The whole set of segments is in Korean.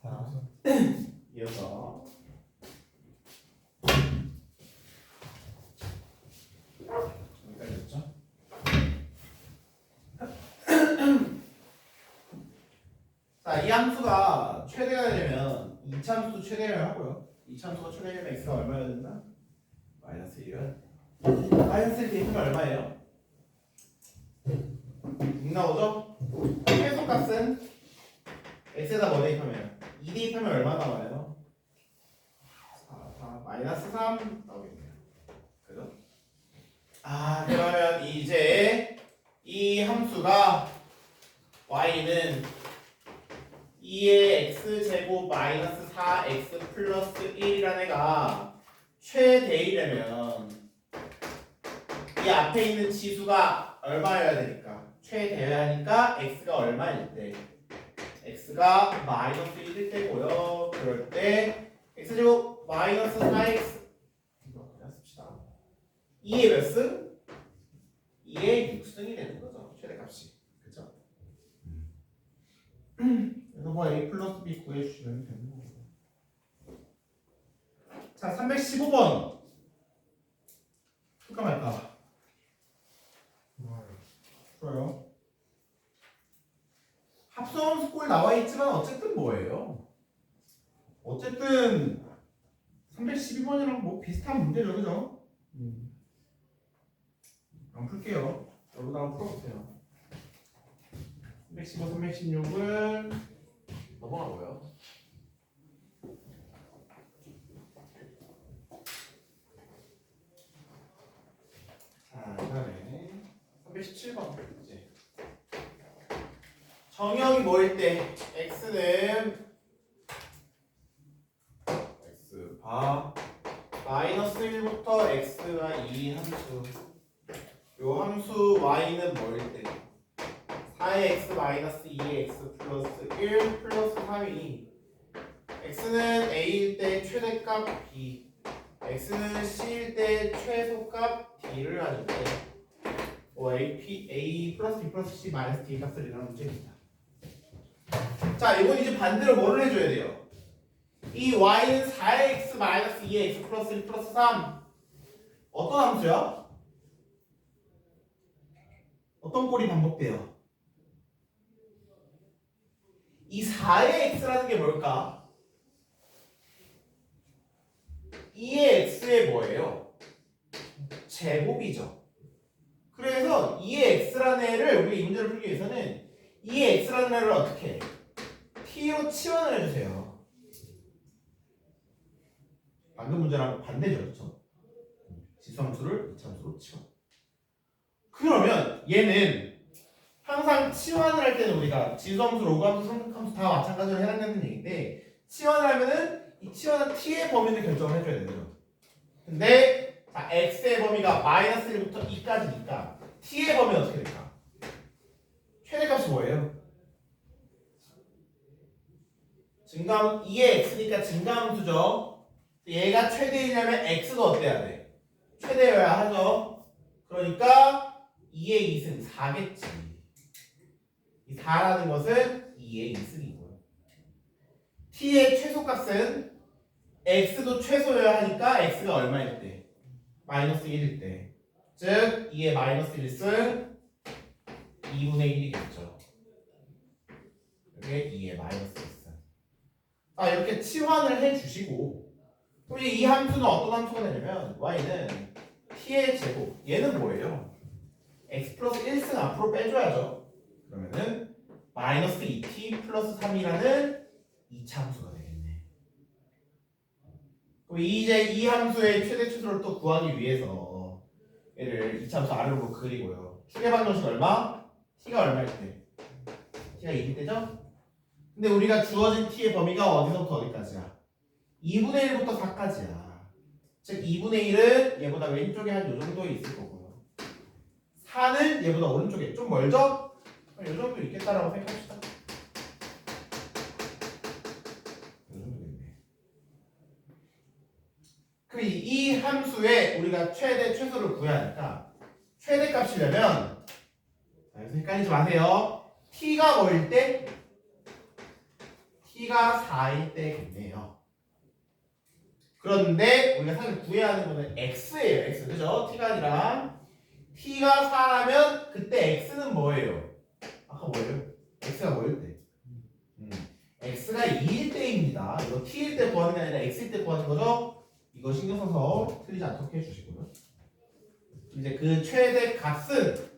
자, 이어서 여기까지 됐죠? 자, 이 함수가 최대가 되려면 이차함수도 최대를 하고요. 이차함수가 최대되면 x가 얼마여야 된다? 마이너스 1이면 마이너스 1 대입하면 얼마예요? 6 나오죠? 최소값은 x에다 뭐 대입하면 2 대입하면 얼마 나와요? 4, 마이너스 3 나오겠네요. 그죠? 아, 그러면 이제 이 함수가 y는 2의 x제곱 마이너스 4x 플러스 1이라는 애가 최대이려면 이 앞에 있는 지수가 얼마여야 되니까 최대여야 하니까 x가 얼마일 때 x가 마이너스 1일 때고요. 그럴 때 x제곱 마이너스 4x 이거 그냥 씁시다. 2의 몇 승? 2의 6승이 되는 거죠. 최대값이. 그죠? 그래서 뭐 a 플러스 b 구해주시면 되는 거고요. 자, 315번 풀까 말까? 풀어요. 합성함수 꼴 나와 있지만 어쨌든 뭐예요? 어쨌든 312번이랑 뭐 비슷한 문제죠, 그죠? 한번 풀게요. 여러분 한번 풀어보세요. 315, 316은 넘어가고요. 자, 그다음에 317번 이제 정형이 뭐일 때 x는 x 바 마이너스 1부터 x가 2 함수 요 함수 y는 뭐일 때 4의 x 마이너스 2의 x 플러스 1 플러스 3이 x는 a일 때 최대값 b x는 c일 때 최소값 d를 가질 때 a 플러스 b 플러스 c 마이너스 d 값을 이라는 문제입니다. 자, 이건 이제 반대로 뭐를 해줘야 돼요? 이 y는 4x 마이너스 2의 x 플러스 1 플러스 3 어떤 함수야? 어떤 꼴이 반복돼요? 이 4의 x라는 게 뭘까? 2의 x의 뭐예요? 제곱이죠. 그래서 2의 x라는 애를 우리 이 문제를 풀기 위해서는 2의 x라는 애를 어떻게 해? t로 치환을 해주세요. 방금 문제랑 반대죠, 그렇죠? 지수함수를 이차함수로 치환. 그러면 얘는 항상 치환을 할 때는 우리가 지수함수, 로그함수, 삼각함수 다 마찬가지로 해야 된다는 얘기인데 치환을 하면은 이 치환은 t의 범위를 결정을 해줘야 되죠. 근데 자, x의 범위가 마이너스 1부터 2까지니까 t의 범위는 어떻게 될까? 최대값이 뭐예요? 증가함 2의 x니까 증가함수죠. 얘가 최대이냐면 x가 어때야 돼? 최대여야 하죠. 그러니까 2의 2승 4겠지. 이 4라는 것은 2의 2승이고요. t의 최소값은 x도 최소여야 하니까 x가 얼마일 때? 마이너스 1일 때. 즉 2의 마이너스 1승 2분의 1이겠죠. 이게 2의 마이너스 1승. 아, 이렇게 치환을 해주시고 우리 이 함수는 어떤 함수가 되냐면 y는 t의 제곱 얘는 뭐예요? x 플러스 1승 앞으로 빼줘야죠. 그러면은 마이너스 2t 플러스 3이라는 2차 함수가 되겠네. 그럼 이제 이 함수의 최대 최소를 또 구하기 위해서 얘를 2차 함수 아래로 그리고요. 추계방정식 얼마? t가 얼마일 때? t가 2일 때죠? 근데 우리가 주어진 t의 범위가 어디서부터 어디까지야? 2분의 1부터 4까지야. 즉 2분의 1은 얘보다 왼쪽에 한 요 정도에 있을 거고요. 4는 얘보다 오른쪽에 좀 멀죠? 요 정도 있겠다라고 생각합시다. 요 정도겠네. 그럼 이 함수에 우리가 최대 최소를 구해야 하니까 최대값이려면 자, 여기서 헷갈리지 마세요. t가 뭐일 때? t가 4일 때겠네요. 그런데 우리가 사실 구해야 하는 거는 x예요. x. 그죠? t가 아니라 t가 4라면 그때 x는 뭐예요? 아까 뭐예요? x가 뭐일 때? x가 2일 때입니다. 이거 t일 때 구하는 게 아니라 x일 때 구하는 거죠? 이거 신경 써서 틀리지 않도록 해주시고요. 이제 그 최대 값은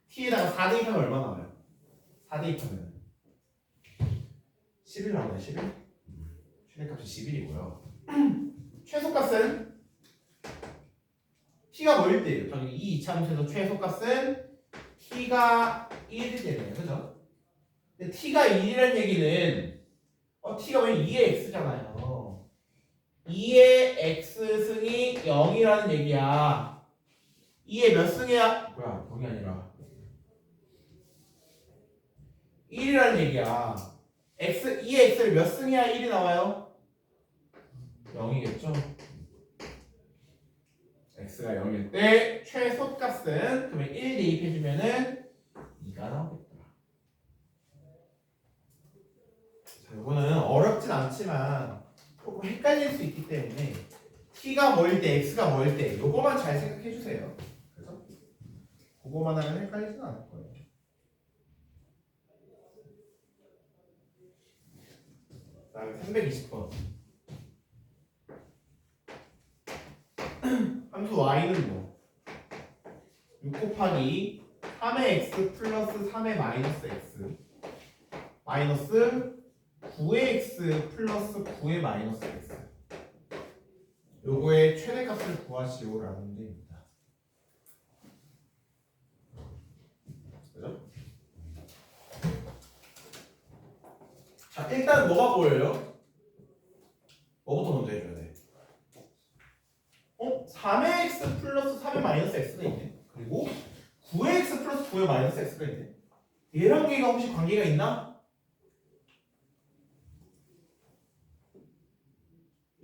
t에다가 4 대입하면 얼마 나와요? 4 대입하면 11 나오네. 11? 최대값이 11이고요. 최소값은 t가 뭐일 때예요? 당연히 이 이차함수에서 최소값은 t가 1일 때네요. 그죠? 근데 t가 1이라는 얘기는 t가 왜 2의 x잖아요. 2의 x승이 0이라는 얘기야. 2의 몇 승이야? 뭐야, 0이 아니라 1이라는 얘기야. 2의 x를 몇 승이야 1이 나와요? 0이겠죠? x가 0일 때 최소값은 그러면 1 대입해주면은 2가 나오겠다. 자, 이거는 어렵진 않지만 조금 헷갈릴 수 있기 때문에 t가 뭐일 때 x가 뭐일 때 요거만 잘 생각해주세요. 그래서 그거만 하면 헷갈리진 않을 거예요. 그 다음에 320번 함수 y는 뭐? 6 곱하기 3의 x 플러스 3의 마이너스 x 마이너스 9의 x 플러스 9의 마이너스 x 요거의 최대값을 구하시오라는 문제입니다. 그죠? 자, 일단 뭐가 보여요? 뭐부터 먼저 해줘야 돼? 3의 x 플러스 3의 마이너스 x가 있네. 그리고 9의 x 플러스 9의 마이너스 x가 있네. 얘랑 얘가 혹시 관계가 있나?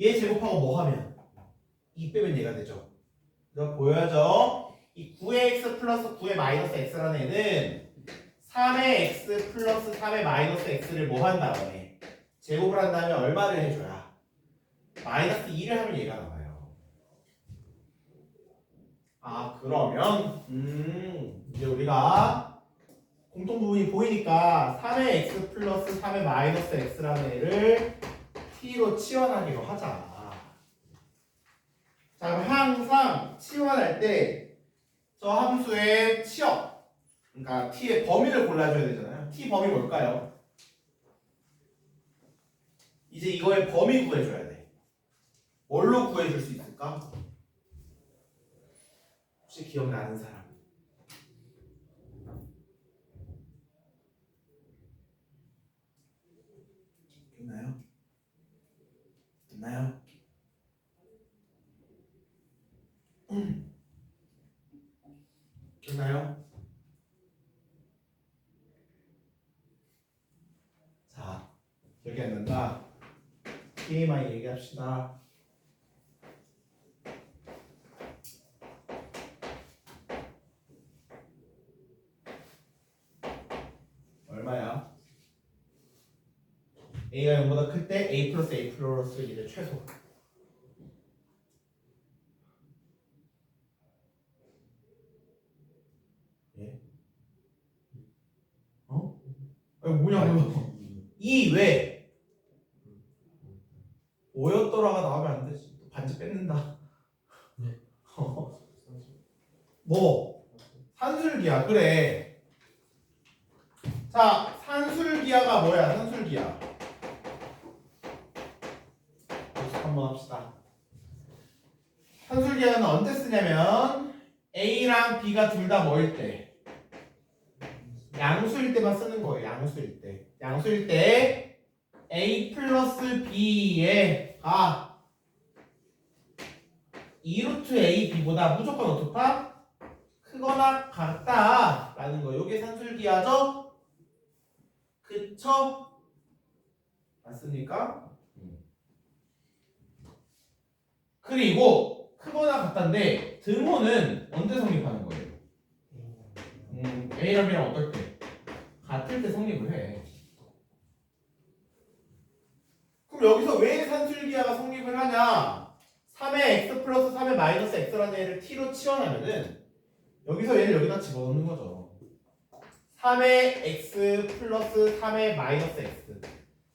얘 제곱하고 뭐 하면? 2 빼면 얘가 되죠. 그래서 보여야죠. 이 9의 x 플러스 9의 마이너스 x라는 애는 3의 x 플러스 3의 마이너스 x를 뭐 한 다음에 제곱을 한 다음에 얼마를 해줘야 마이너스 2를 하면 얘가 나와요. 아, 그러면 이제 우리가 공통부분이 보이니까 3의 x 플러스 3의 마이너스 x라는 애를 t로 치환하기로 하자. 자, 그럼 항상 치환할 때 저 함수의 치역, 그러니까 t의 범위를 골라줘야 되잖아요. t 범위 뭘까요? 이제 이거의 범위 구해줘야 돼. 뭘로 구해줄 수 있을까? 혹시 기억나는 사람? 있나요? 있나요? 있나요? 자, 기억이 안 난다. TMI 얘기합시다. 얼마야? A가 0보다 클 때 A 플러스 A 플러스 1의 최소. 예? 아니 뭐냐고요? 2 왜? 5였더라가 나오면 안 되지. 반지 뺏는다. 뭐? 산술기야. 그래. 자, 산술기하가 뭐야? 산술기하. 연습 한번 합시다. 산술기하는 언제 쓰냐면 A랑 B가 둘 다 뭐일 때? 양수일 때만 쓰는 거예요. 양수일 때. 양수일 때 A 플러스 B의 가 2루트 A, B보다 무조건 어떻다? 크거나 같다 라는 거. 요게 산술기하죠? 그쵸? 맞습니까? 그리고 크거나 같다인데 등호는 언제 성립하는 거예요? A랑 B랑 어떨 때? 같을 때 성립을 해. 그럼 여기서 왜 산술기하가 성립을 하냐? 3의 x 플러스 3의 마이너스 x라는 애를 t로 치환하면은 여기서 얘를 여기다 집어넣는 거죠. 3의 x 플러스 3의 마이너스 x.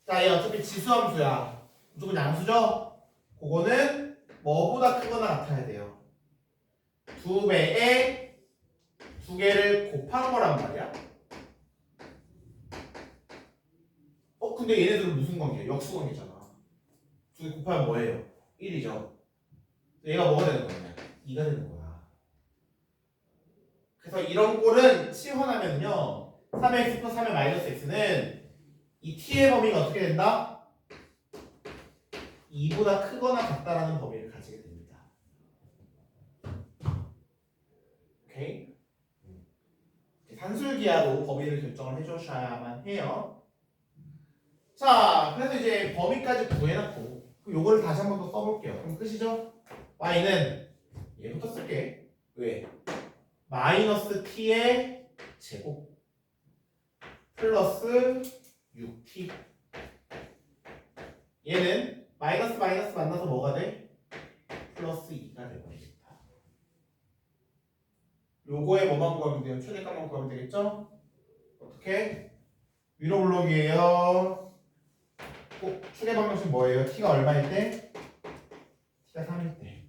자, 얘 어차피 지수함수야. 무조건 양수죠? 그거는 뭐보다 크거나 같아야 돼요. 2배에 2개를 곱한 거란 말이야. 근데 얘네들은 무슨 관계야? 역수관계잖아. 2개 곱하면 뭐예요? 1이죠. 얘가 뭐가 되는 거냐? 2가 되는 거야. 그래서 이런 꼴은 치환하면요. 3x 플러스 3의 마이너스 x는 이 t의 범위가 어떻게 된다? 2보다 크거나 같다라는 범위를 가지게 됩니다. 오케이? 산술기하로 범위를 결정을 해주셔야만 해요. 자, 그래서 이제 범위까지 구해놨고 요거를 다시 한 번 더 써볼게요. 그럼 끝이죠? y는 얘부터 쓸게. 왜? 마이너스 t의 제곱 플러스 6t. 얘는 마이너스 마이너스 만나서 뭐가 돼? 플러스 2가 되버리겠다. 요거에 뭐만 구하면 돼요? 최대값만 구하면 되겠죠? 어떻게? 위로 블록이에요. 꼭 추계 방정식 뭐예요? t가 얼마일 때? t가 3일 때.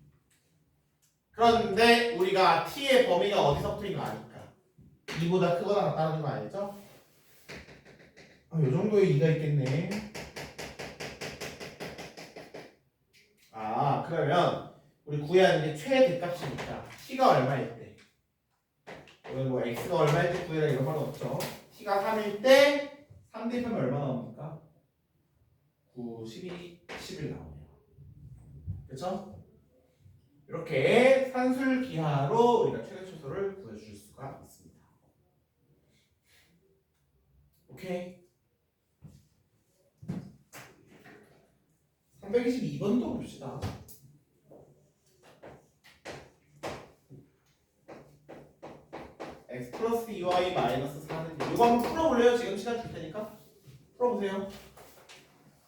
그런데 우리가 t의 범위가 어디서부터인 거 아니까 2보다 크거나 같다는 거 아니죠? 요 정도의 2가 있겠네. 그러면 우리 구해야 하는 게 최대값이니까 t가 얼마일 때? 오늘 뭐 x가 얼마일 때 구해라 이런 말 없죠? t가 3일 때 3 대입하면 얼마 나옵니까? 9, 12, 11 나오네요. 그렇죠? 이렇게 산술기하로 우리가 최대초소를 구해줄 수가 있습니다. 오케이. 322번도 봅시다. x 플러스 2y 마이너스 4는 이거 한번 풀어볼래요? 지금 시간 줄 테니까 풀어보세요.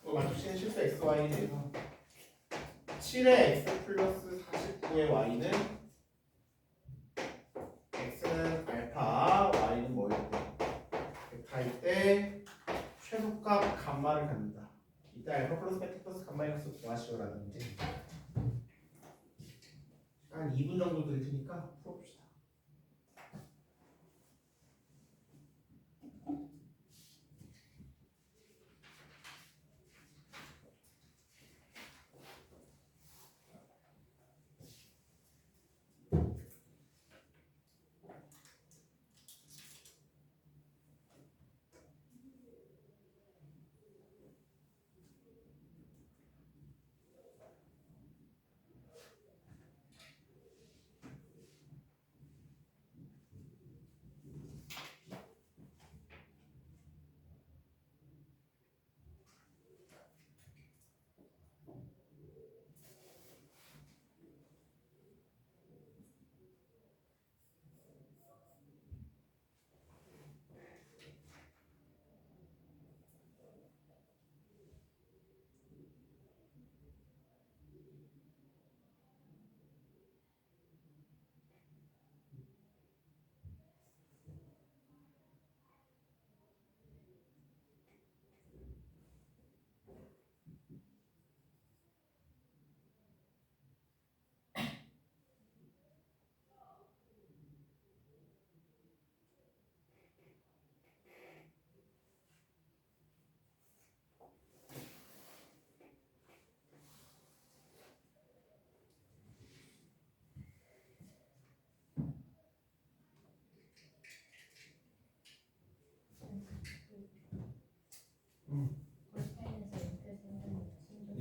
이거 만족시키는 실수 xy에 대해서 7의 x 플러스 49의 y는 x는 알파, y는 뭐일 때? 베타일 때 최소값 감마를 갖는다. 이때 알파 플러스 베타 플러스 감마이너스 구하시오라든지 한 2분 정도 드릴 테니까 풀어봅시다.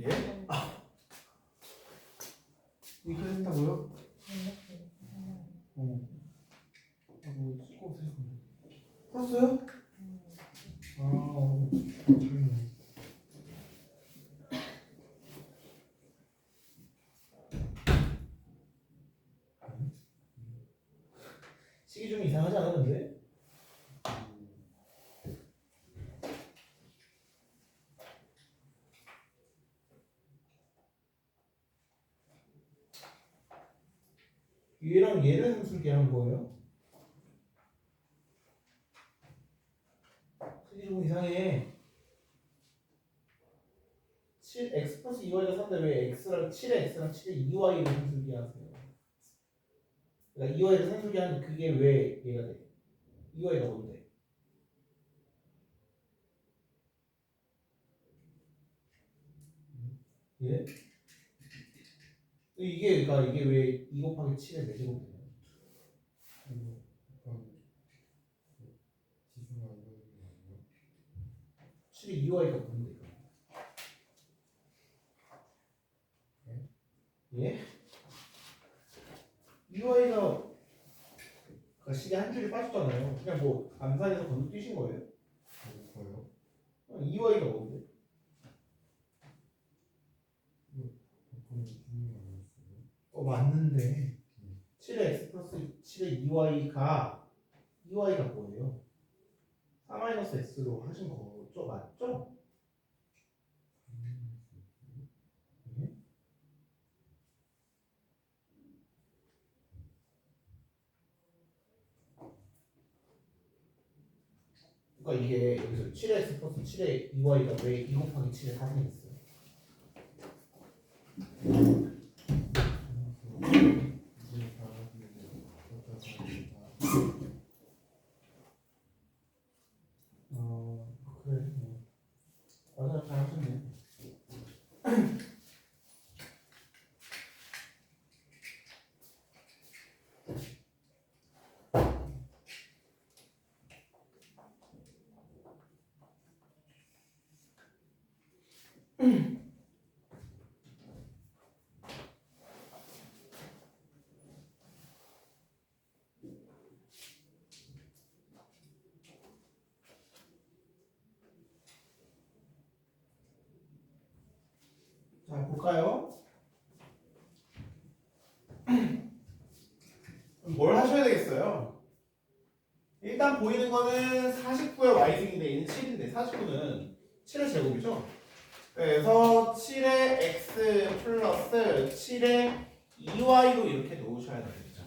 예? 이렇게 된다고요? 뭐 찍고 오세요. 풀었어요? 다행이네. 시기 좀 이상하지 않았는데? 얘랑 얘를 산술계 한 거예요? 크기 좀 이상해. 7x 플러스 2y가 3인데 왜 x랑 7의 x랑 7의 2y를 산술계 하세요? 그러니까 2y를 산술계 하는데 그게 왜 얘가 돼? 2y가 뭔데? 예? 그러니까 이게 왜 2 곱하기 7의 4제곱 되냐? 이거 약간 지수가 이거 되는 거 아니에요? 7의 2y가 뭔데? 예? 2y가 그 시계 한 줄이 빠졌잖아요. 그냥 뭐 암산해서 건너뛰신 거예요? 뭐예요? 2y가 뭔데? 그건 기준이 아니었어요? 맞는데 7의 x 플러스 7의 2y가 뭐예요? 4-x로 하신 거죠? 맞죠? 네? 그러니까 이게 여기서 7의 x 플러스 7의 2y가 왜 2 곱하기 7의 4이 됐어요? 이제 다 그래. 맞아요. 잘하셨네. 자, 볼까요? 뭘 하셔야 되겠어요? 일단 보이는 거는 49의 y승인데 얘는 7인데 49는 7의 제곱이죠? 그래서 7의 x 플러스 7의 2y로 이렇게 놓으셔야 되겠죠.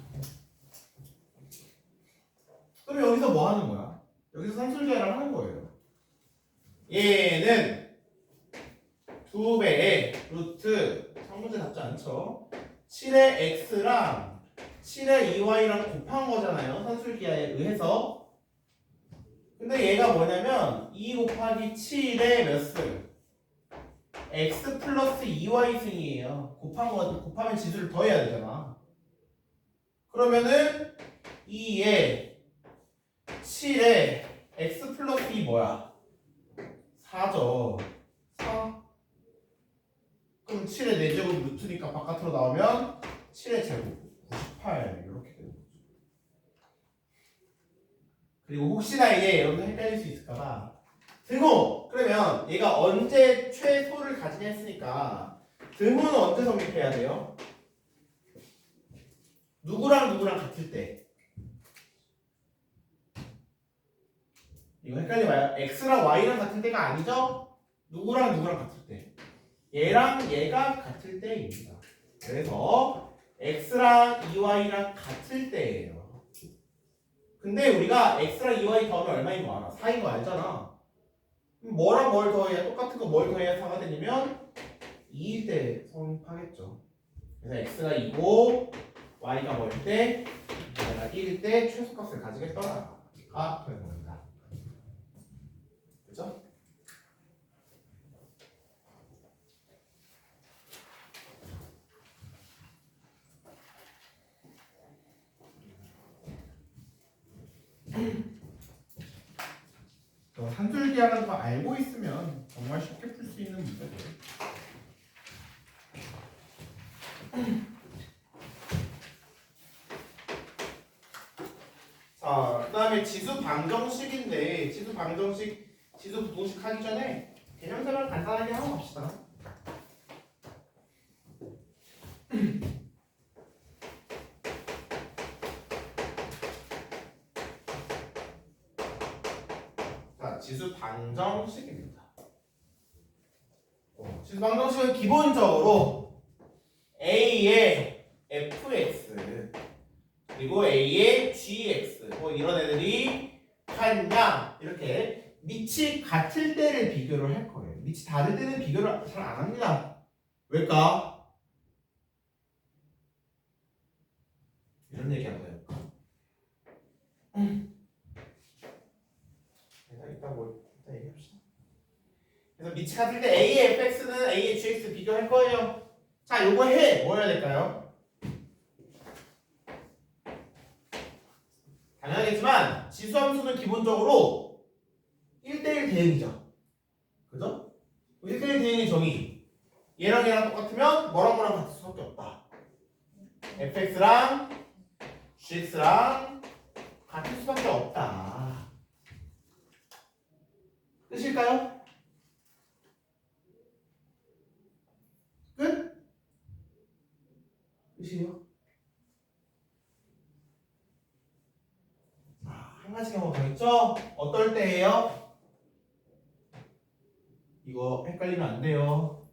그럼 여기서 뭐 하는 거야? 여기서 산술계를 하는 거예요. 얘는 2배의 루트 성문제 답지 않죠? 7의 x랑 7의 2y랑 곱한 거잖아요. 산술기하에 의해서. 근데 얘가 뭐냐면 2 곱하기 7의 몇 승? x 플러스 2y 승이에요. 곱하면 지수를 더해야 되잖아. 그러면은 2에 7에 x 플러스 2 뭐야? 4죠. 4. 그럼 7의 4제곱 루트니까 바깥으로 나오면 7의 제곱 98 이렇게 되는 거죠. 그리고 혹시나 이게 여러분들 헷갈릴 수 있을까봐 등호! 그러면 얘가 언제 최소를 가지냐 했으니까 등호는 언제 성립해야 돼요? 누구랑 같을 때. 이거 헷갈리 마요. x랑 y랑 같을 때가 아니죠? 누구랑 같을 때. 얘랑 얘가 같을 때입니다. 그래서 x랑 2y랑 같을 때예요. 근데 우리가 x랑 2y 더하면 얼마인 거 알아? 4인 거 알잖아. 뭐랑 뭘 더해야 똑같은 거 뭘 더해야 4가 되냐면 2일 때 성립하겠죠. 그래서 x가 2고 y가 뭐일 때 얘가 1일 때 최소값을 가지겠더라가 되는 겁니다. 그죠? 산술기하는 거 알고 있으면 정말 쉽게 풀 수 있는 문제예요. 자, 그 다음에 지수 방정식인데 지수 부동식 하기 전에 개념 설명 간단하게 하고 갑시다. 자, 지수 방정식입니다. 지수 방정식은 기본적으로 A의 fx 그리고 A의 GX 뭐 이런 애들이 같냐 이렇게 밑이 같을 때를 비교를 할 거예요. 밑이 다를 때는 비교를 잘 안 합니다. 왜일까? 이런 얘기 한번 해볼까? 일단 얘기합시다. 그래서 밑이 같을 때 A의 fx는 A의 gx 비교할 거예요. 자, 요거 해. 뭐 해야 될까요? 당연하겠지만 지수함수는 기본적으로 1대1 대응이죠. 그죠? 1대1 대응의 정의. 얘랑 얘랑 똑같으면 뭐랑 뭐랑 같을 수밖에 없다. fx랑 gx랑 같을 수밖에 없다. 끝일까요? 끝? 끝이에요? 한 가지 경우가 더 있죠? 어떨 때예요? 이거 헷갈리면 안 돼요.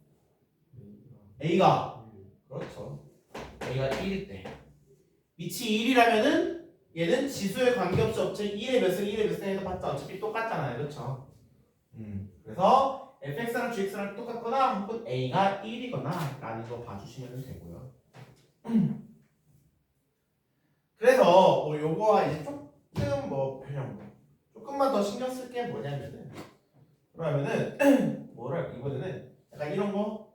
A가 그렇죠. A가 1일 때 밑이 1이라면은 얘는 지수에 관계없이 어차피 1의 몇을 1의 몇을 해서 봤자 어차피 똑같잖아요. 그렇죠? 그래서 fx랑 gx랑 똑같거나 혹은 a가 1이거나 라는 거 봐주시면 되고요. 그래서 뭐 요거와 이제 조금 뭐 그냥 조금만 더 신경 쓸 게 뭐냐면은 그러면은 뭐랄까 이번에는 약간 이런 거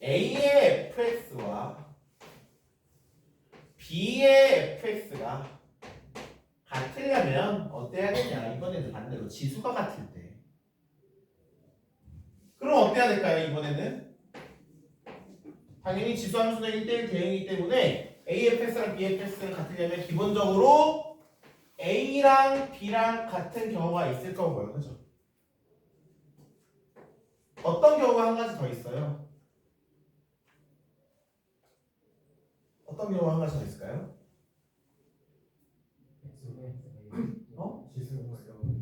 a의 fx와 b의 fx가 같으려면 어때야 되냐? 이번에는 반대로 지수가 같을 때. 그럼 어때야 될까요? 이번에는 당연히 지수함수는 1대1 대응이기 때문에 AFS랑 BFS는 같으려면 기본적으로 A랑 B랑 같은 경우가 있을 거고요. 그죠? 어떤 경우가 한 가지 더 있어요? 어떤 경우가 한 가지 더 있을까요? 어?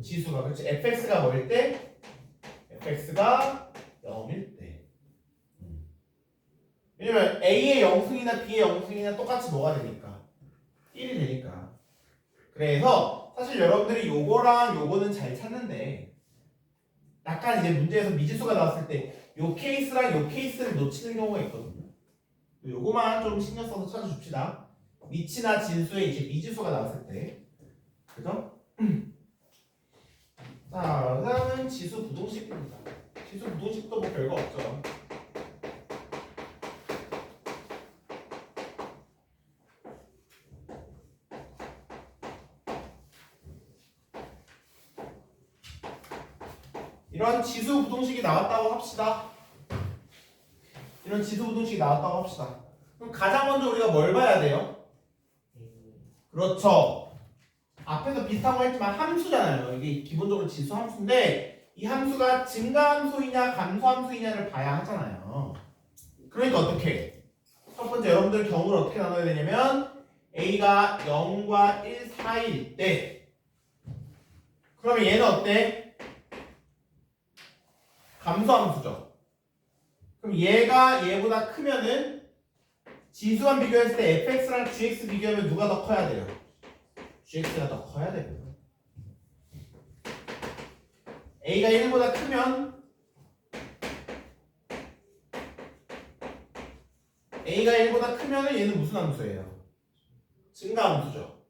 지수가 그렇지. fx가 뭐일 때? fx가 0일 때. 왜냐면 a의 영승이나 b의 영승이나 똑같이 뭐가 되니까 1이 되니까. 그래서 사실 여러분들이 요거랑 요거는 잘 찾는데 약간 이제 문제에서 미지수가 나왔을 때 요 케이스랑 요 케이스를 놓치는 경우가 있거든요. 요거만 좀 신경 써서 찾아줍시다. 미치나 진수에 이제 미지수가 나왔을 때. 그죠? 자, 그 다음은 지수 부동식입니다. 지수 부동식도 뭐 별거 없죠. 이런 지수 부동식이 나왔다고 합시다. 이런 지수 부동식이 나왔다고 합시다. 그럼 가장 먼저 우리가 뭘 봐야 돼요? 그렇죠. 앞에서 비슷한 거 했지만 함수잖아요. 이게 기본적으로 지수 함수인데 이 함수가 증가함수이냐 감소함수이냐를 봐야 하잖아요. 그러니까 어떻게? 첫 번째 여러분들 경우를 어떻게 나눠야 되냐면 A가 0과 1 사이일 때 그러면 얘는 어때? 감소함수죠. 그럼 얘가 얘보다 크면은 지수만 비교했을 때 fx랑 gx 비교하면 누가 더 커야 돼요? gx가 더 커야 되고요. a가 1보다 크면 a가 1보다 크면은 얘는 무슨 함수예요? 증가함수죠.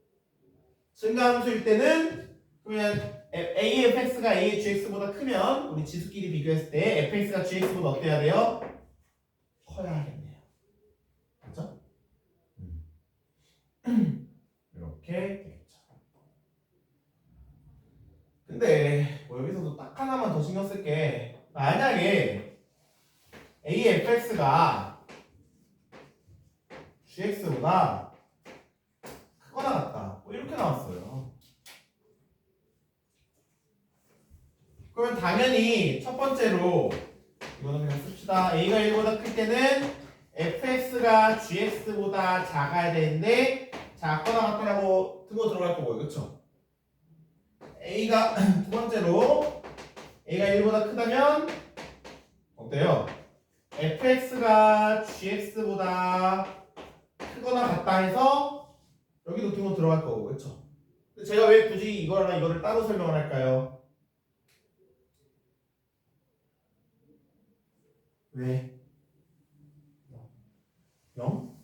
증가함수일 때는 그러면 a의 fx가 a의 gx보다 크면 우리 지수끼리 비교했을 때 fx가 gx보다 어때야 돼요? 커야 하겠네요. 그렇죠? 이렇게 되겠죠. 근데 뭐 여기서도 딱 하나만 더 신경 쓸 게 만약에 a의 fx가 gx보다 크거나 같다 뭐 이렇게 나왔어요. 그러면 당연히 첫 번째로 이거는 그냥 씁시다. a가 1보다 클 때는 fx가 gx보다 작아야 되는데 작거나 같다라고 뜨고 들어갈 거고요. 그렇죠? a가 두 번째로 a가 1보다 크다면 어때요? fx가 gx보다 크거나 같다 해서 여기도 등호 들어갈 거고 그렇죠? 제가 왜 굳이 이거랑 이거를 따로 설명을 할까요? 왜? 0?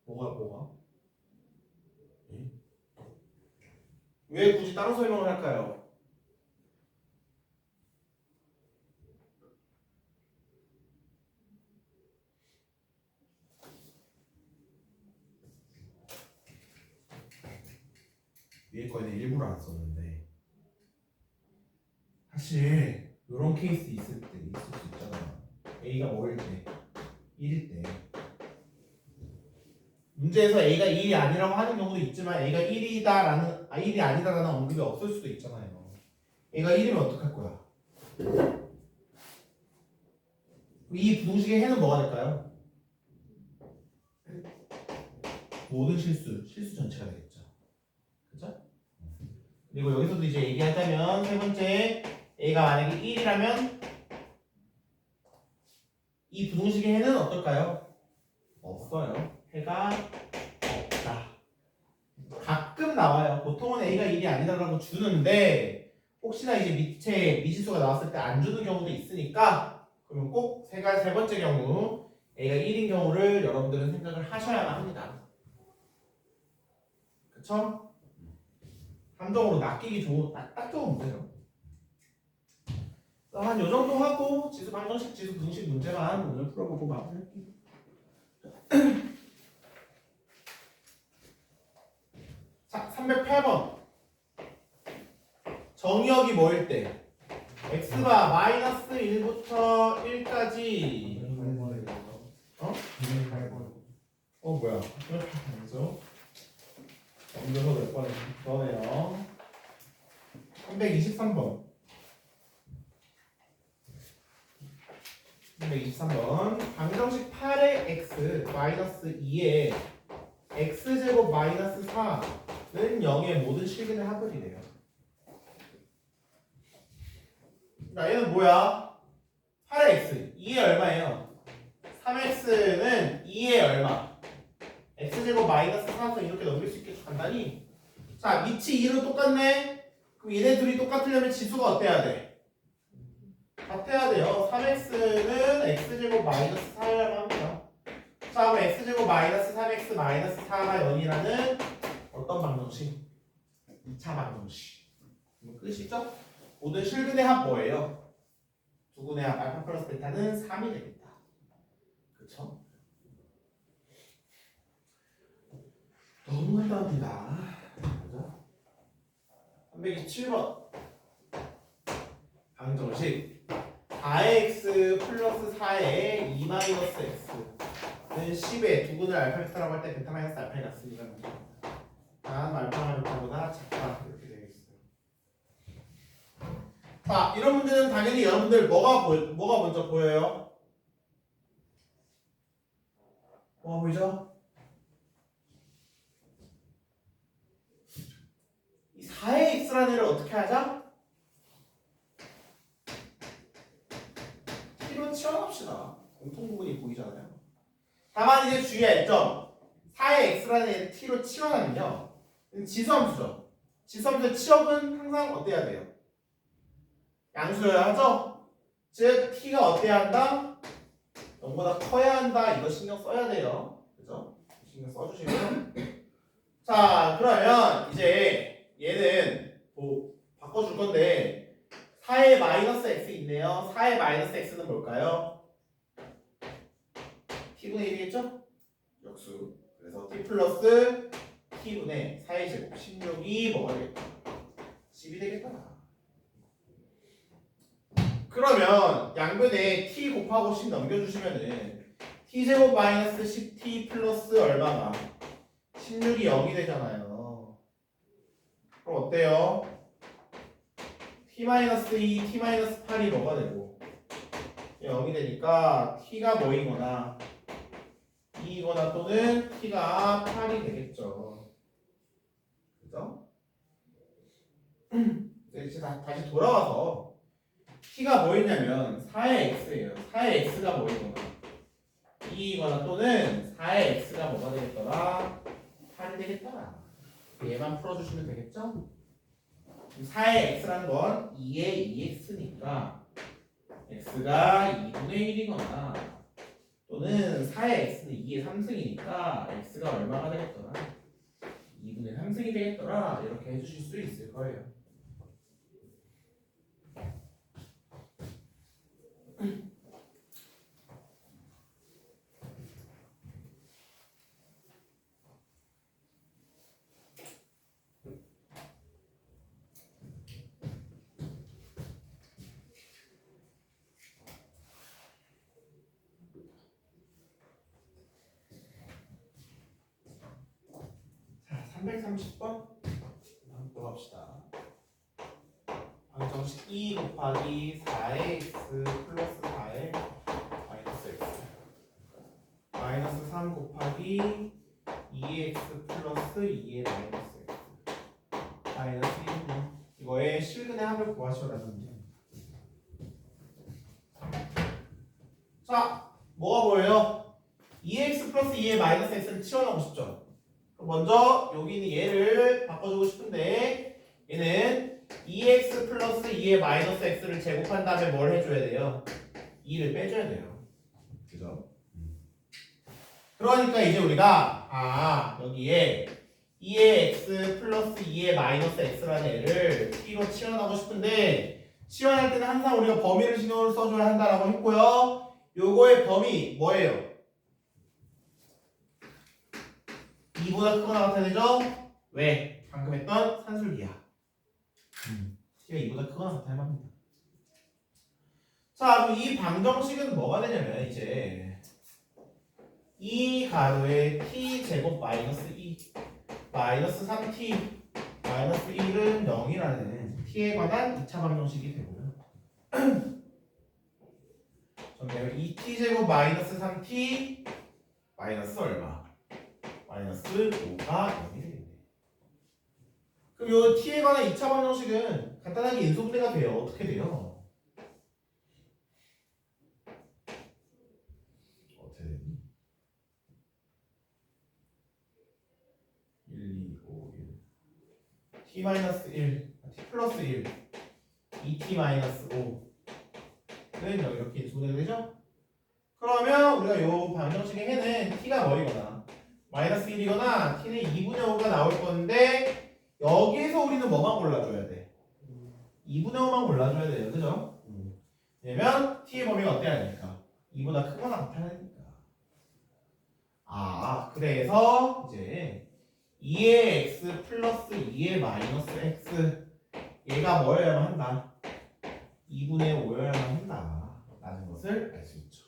뭐가? 예? 왜 굳이 따로 설명을 할까요? 위에 거에는 일부러 안 썼는데 사실 이런 케이스 있을 수 있잖아요. A가 뭐일 때? 1일 때 문제에서 A가 1이 아니라고 하는 경우도 있지만 A가 1이 아니다라는 언급이 없을 수도 있잖아요. A가 1이면 어떡할 거야? 이 부등식의 해는 뭐가 될까요? 모든 실수 전체가 되겠죠. 그죠? 그리고 여기서도 이제 얘기하자면 세 번째 A가 만약에 1이라면 이 부등식의 해는 어떨까요? 없어요. 해가 없다. 가끔 나와요. 보통은 A가 1이 아니다라고 주는데 혹시나 이제 밑에 미지수가 나왔을 때 안 주는 경우도 있으니까 그러면 꼭 세 번째 경우 A가 1인 경우를 여러분들은 생각을 하셔야만 합니다. 그쵸? 함정으로 낚이기 좋은 딱 좋은 문제죠. 한 요 정도 하고 지수 방정식, 지수 분식 문제만 오늘 풀어보고 마무리할게요. 자, 308번. 정의역이 뭐일 때? x가 마이너스 1부터 1까지 어? 뭐야? 그렇죠? 옮겨서 몇 번에 그러네요. 323번. 323번. 방정식 8의 x 마이너스 2의 x제곱 마이너스 4는 0의 모든 실근의 합을이래요. 자, 얘는 뭐야? 8의 x 2의 얼마예요? 3x는 2의 얼마? x제곱 마이너스 4서 이렇게 넘길 수 있게 간단히. 자, 밑이 2로 똑같네? 그럼 얘네 둘이 똑같으려면 지수가 어때야 돼? 같아야 돼요. 3x는 x제곱 마이너스 4라고 합니다. 자, 그럼 x제곱 마이너스 3x 마이너스 4가 0이라는 어떤 방정식? 2차 방정식. 끝이죠? 모든 실근의 합 뭐예요? 두근의 합 알파 플러스 베타는 3이 되겠다. 그쵸? 너무 간단합니다. 327번 방정식 4x 플러스 4의 2 마이너스 x는 10의 두근을 알파 베타라고 할 때 베타 마이너스 알파에 같으니까 알파가 베타보다 작다 이렇게 되어 있어요. 자, 이런 문제는 당연히 여러분들 뭐가 먼저 보여요? 뭐가 보이죠? 이 4의 x라는 애를 어떻게 하자? t로 치환합시다. 공통부분이 보이잖아요. 다만 이제 주의할 점 4의 x라는 애를 t로 치환하면요 지수함수죠. 지수함수의 치역은 항상 어때야 돼요? 양수여야 하죠? 즉 t가 어때야 한다? 0보다 커야 한다. 이거 신경 써야 돼요. 그죠? 신경 써주시고요. 자, 그러면 이제 얘는 뭐 바꿔줄 건데 4의 마이너스 x 있네요. 4의 마이너스 x는 뭘까요? t분의 1이겠죠? 역수. 그래서 t 플러스 t분의 4의 제곱 16이 뭐가 되겠다? 10이 되겠다. 그러면 양변에 t 곱하고 10 넘겨주시면은 t제곱 마이너스 10t 플러스 얼마가 16이 0이 되잖아요. 그럼 어때요? t-2, t-8이 뭐가 되고 0이 되니까 t가 뭐이거나 2이거나 또는 t가 8이 되겠죠. 그죠? 이제 다시 돌아와서 t가 뭐였냐면 4의 x예요. 4의 x가 뭐이거나 2이거나 또는 4의 x가 뭐가 되겠더라? 8이 되겠더라. 얘만 풀어주시면 되겠죠? 4의 x라는 건 2의 2x니까 x가 2분의 1이거나 또는 4의 x는 2의 3승이니까 x가 얼마가 되겠더라? 2분의 3승이 되겠더라. 이렇게 해주실 수 있을 거예요. 자, 330번 한번 또 갑시다. 방정식 2 곱하기 4의 x 플러스 4의 마이너스 x 마이너스 3 곱하기 2의 x 플러스 2의 마이너스 x 마이너스 1 이거의 실근의 합을 구하시오라는 문제입니다. 자, 뭐가 보여요? 2x 플러스 2의 마이너스 x를 치워넣고 싶죠? 그럼 먼저 여기 있는 얘를 바꿔주고 싶은데 얘는 2x 플러스 2의 마이너스 x를 제곱한 다음에 뭘 해줘야 돼요? 2를 빼줘야 돼요. 그죠? 그러니까 이제 우리가 여기에 2의 x 플러스 2의 마이너스 x라는 애를 t로 치환하고 싶은데 치환할 때는 항상 우리가 범위를 신호를 써줘야 한다라고 했고요. 요거의 범위 뭐예요? 2보다 크거나 같아야 되죠? 왜? 방금 했던 산술기야. t가 2보다 크거나 같아야 합니다. 자, 그럼 이 방정식은 뭐가 되냐면 이제 2 가로에 t 제곱 마이너스 2 마이너스 3t 마이너스 1은 0이라는 t에 관한 2차 방정식이 되고요. 정리하면 2t 제곱 마이너스 3t 마이너스 얼마? 마이너스 5가 0이 되겠네. 그럼 요 t에 관한 2차 방정식은 간단하게 인수분해가 돼요. 어떻게 돼요? 어떻게 되니? 1, 2, 5, 1 t 마이너스 1 t 플러스 1 2t 마이너스 5는 이렇게 인수분해가 되죠? 그러면 우리가 요 방정식의 해는 t가 뭐이거나 마이너스 1이거나 t는 2분의 5가 나올 건데 여기에서 우리는 뭐만 골라줘야 돼? 2분의 5만 골라줘야 돼요. 그죠? 왜냐면 t의 범위가 어때야 되니까 2보다 크거나 같아야 되니까. 그래서 이제 2의 x 플러스 2의 마이너스 x 얘가 뭐여야만 한다? 2분의 5여야만 한다 라는 것을 알 수 있죠.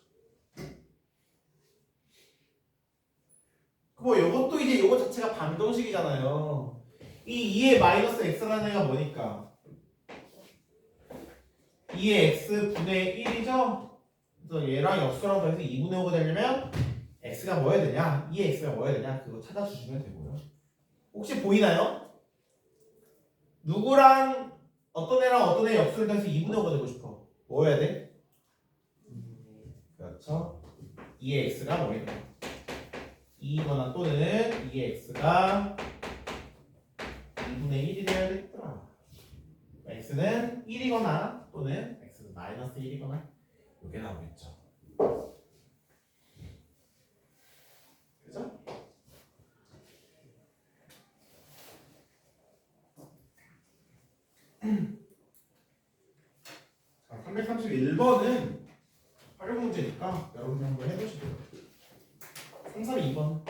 뭐 요것도 이제 요거 자체가 방정식이잖아요. 이 2의 마이너스 x라는 애가 뭐니까 2의 x 분의 1이죠? 그래서 얘랑 역수랑 더해서 2분의 5가 되려면 x가 뭐여야 되냐? 2의 x가 뭐여야 되냐? 그거 찾아주시면 되고요. 혹시 보이나요? 누구랑 어떤 애랑 어떤 애 역수를 더해서 2분의 5가 되고 싶어? 뭐여야 돼? 그렇죠. 2의 x가 뭐예요? 2거나 또는 2의 x가 2분의 1이 되어야 되겠더라. x는 1이거나 또는 x는 마이너스 1이거나 이게 나오겠죠. 그죠? 자, 331번은 활용 문제니까 여러분이 한번 해보시고요. 332번.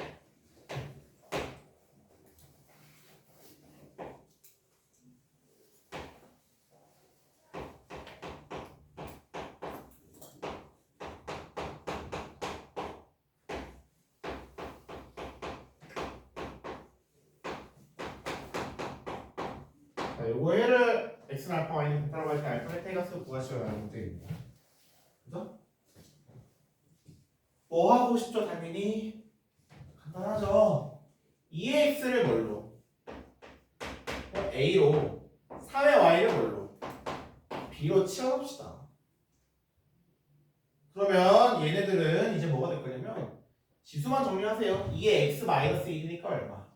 자, 요거 얘를 x는 알파 y는 베타라고 할 때 알파의 대각수 구하셔야 하는 문제입니다. 그죠? 뭐 하고 싶죠? 당연히 간단하죠. 2x를 뭘로? a로 3의 y를 뭘로? b로 치워봅시다. 그러면 그러면 얘네들은 이제 뭐가 될 거냐면 지수만 정리하세요. 2의 x 마이너스 1이니까 얼마?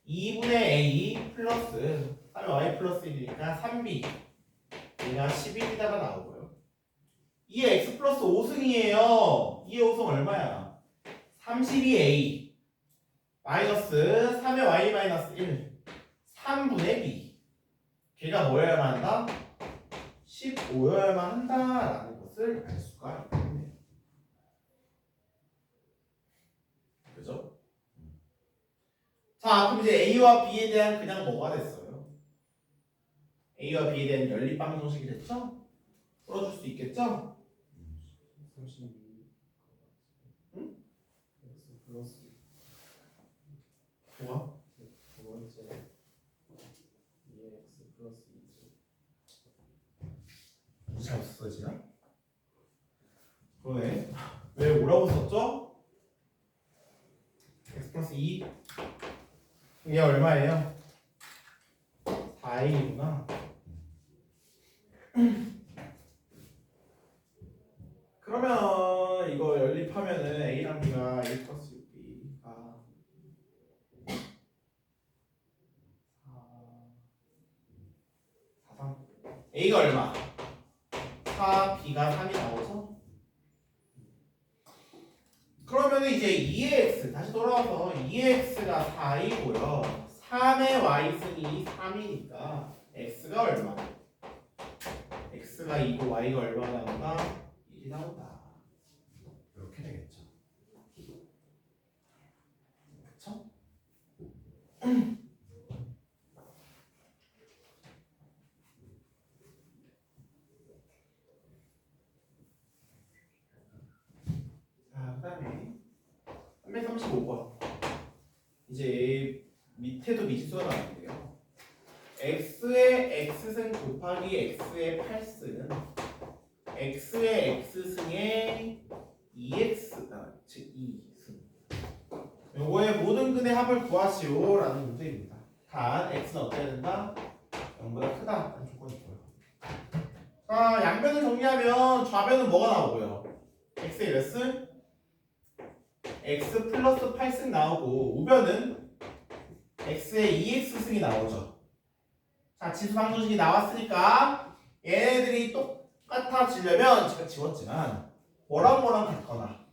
2분의 a 플러스 3의 y 플러스 1이니까 3b 얘가 11이다가 나오고요. 2의 x 플러스 5승이에요. 2의 5승 얼마야? 32a 마이너스 3의 y 마이너스 1 3분의 b 걔가 뭐여야만 한다? 15여야만 한다라는 것을 알 수가 있네요. 그죠? 자, 그럼 이제 A와 B에 대한 그냥 뭐가 됐어요? A와 B에 대한 연립방정식이 됐죠? 풀어줄 수 있겠죠? 32 응? x 플러스 뭐가? 두 번째 2x 플러스 2 잘못 써지나? 그러네. 왜 뭐라고 썼죠? x 플러스 2 이게 얼마예요? 4a구나. 그러면 이거 연립하면은 a랑 b가 a 플러스 6b가 4, 3 a가 얼마? 4, b가 3이 나오죠? 그러면 이제 2의 x 다시 돌아와서 2의 x가 4이고요 3의 y승이 3이니까 x가 얼마? x가 2고 y가 얼마 나온다? 1이 나온다 이렇게 되겠죠 그쵸? 자, 그 다음에 335번 이제 밑에도 미지수가 나왔는데요 x의 x승 곱하기 x의 8승은 x의 x승의 2x 즉 2승 요거의 모든 근의 합을 구하시오 라는 문제입니다 단 x는 어때야 된다? 0보다 크다라는 조건이 있고요 자 양변을 정리하면 좌변은 뭐가 나오고요 x의 몇 승? x 플러스 8승 나오고 우변은 x의 2x승이 나오죠. 자 지수 방정식이 나왔으니까 얘네들이 똑같아지려면 제가 지웠지만 뭐랑 같거나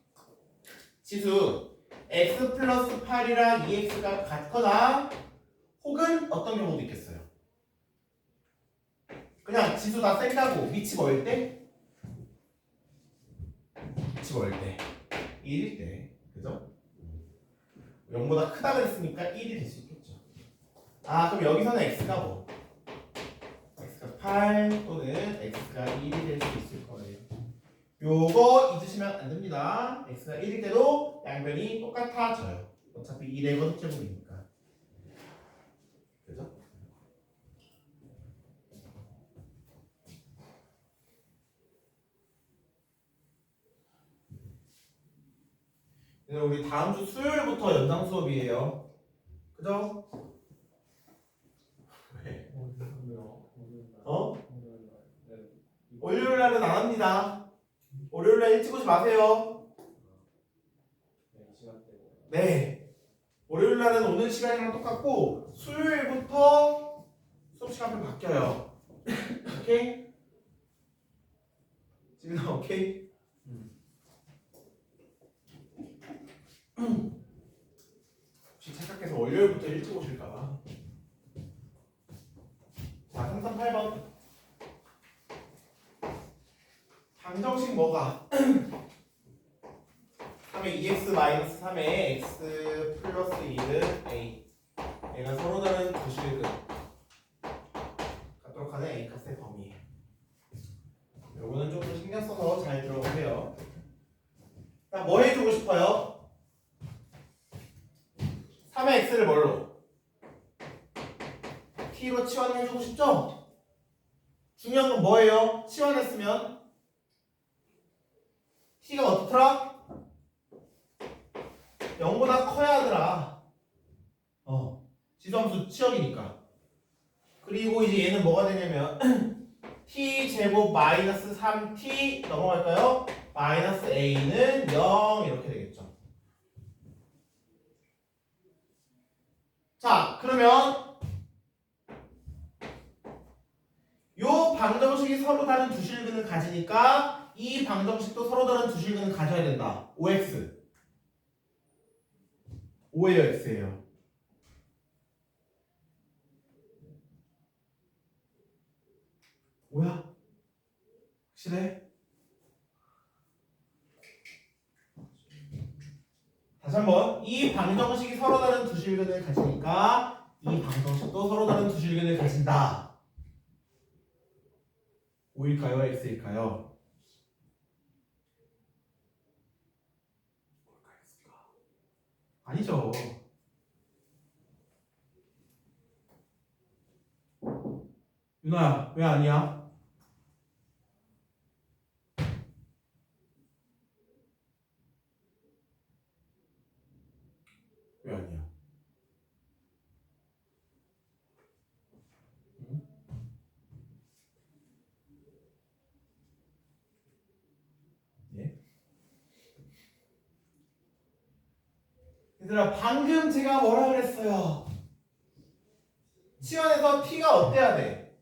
지수 x 플러스 8이랑 2x가 같거나 혹은 어떤 경우도 있겠어요. 그냥 지수 다 쌩가고 밑이 뭐일 때? 밑이 뭐일 때? 1일 때 그죠? 0보다 크다 그랬으니까 1이 될 수 있겠죠. 아 그럼 여기서는 x가 뭐? x가 8 또는 x가 1이 될 수 있을 거예요. 요거 잊으시면 안 됩니다. x가 1일 때도 양변이 똑같아져요. 어차피 2의 거듭제곱이니까. 그죠? 그래서 우리 다음 주 수요일부터 연장 수업이에요. 그죠? 왜? 어? 월요일 날은 안 합니다. 월요일 날 일찍 오지 마세요. 네. 월요일 날은 오는 시간이랑 똑같고 수요일부터 수업 시간표 바뀌어요. 오케이? 지금 오케이? 혹시 착각해서 월요일부터 일찍 오실까봐. 자, 338번. 방정식 뭐가? 3의 2x 마이너스 3의 x 플러스 1은 a. 얘가 서로 다른 부실근. 갖도록 하는 a 값의 범위. 요거는 조금 신경 써서 잘 들어보세요. 자, 뭐 해주고 싶어요? 3의 x를 뭘로? t로 치환해주고 싶죠? 중요한 건 뭐예요? 치환했으면 t가 어떻더라? 0보다 커야 하더라. 지수함수 치역이니까. 그리고 이제 얘는 뭐가 되냐면 t 제곱 마이너스 3t 넘어갈까요? 마이너스 a는 0 이렇게 되겠죠. 자, 그러면 요 방정식이 서로 다른 두 실근을 가지니까 이 방정식도 서로 다른 두 실근을 가져야 된다. OX. O예요, X예요? 뭐야? 확실해? 다시 한번 이 방정식이 서로 다른 두 실근을 가지니까 이 방정식도 서로 다른 두 실근을 가진다. O일까요? X일까요? 아니죠. 윤아야, 왜 아니야? 왜 아니야? 응? 예? 얘들아, 방금 제가 뭐라 그랬어요? 치환에서 t가 어때야 돼?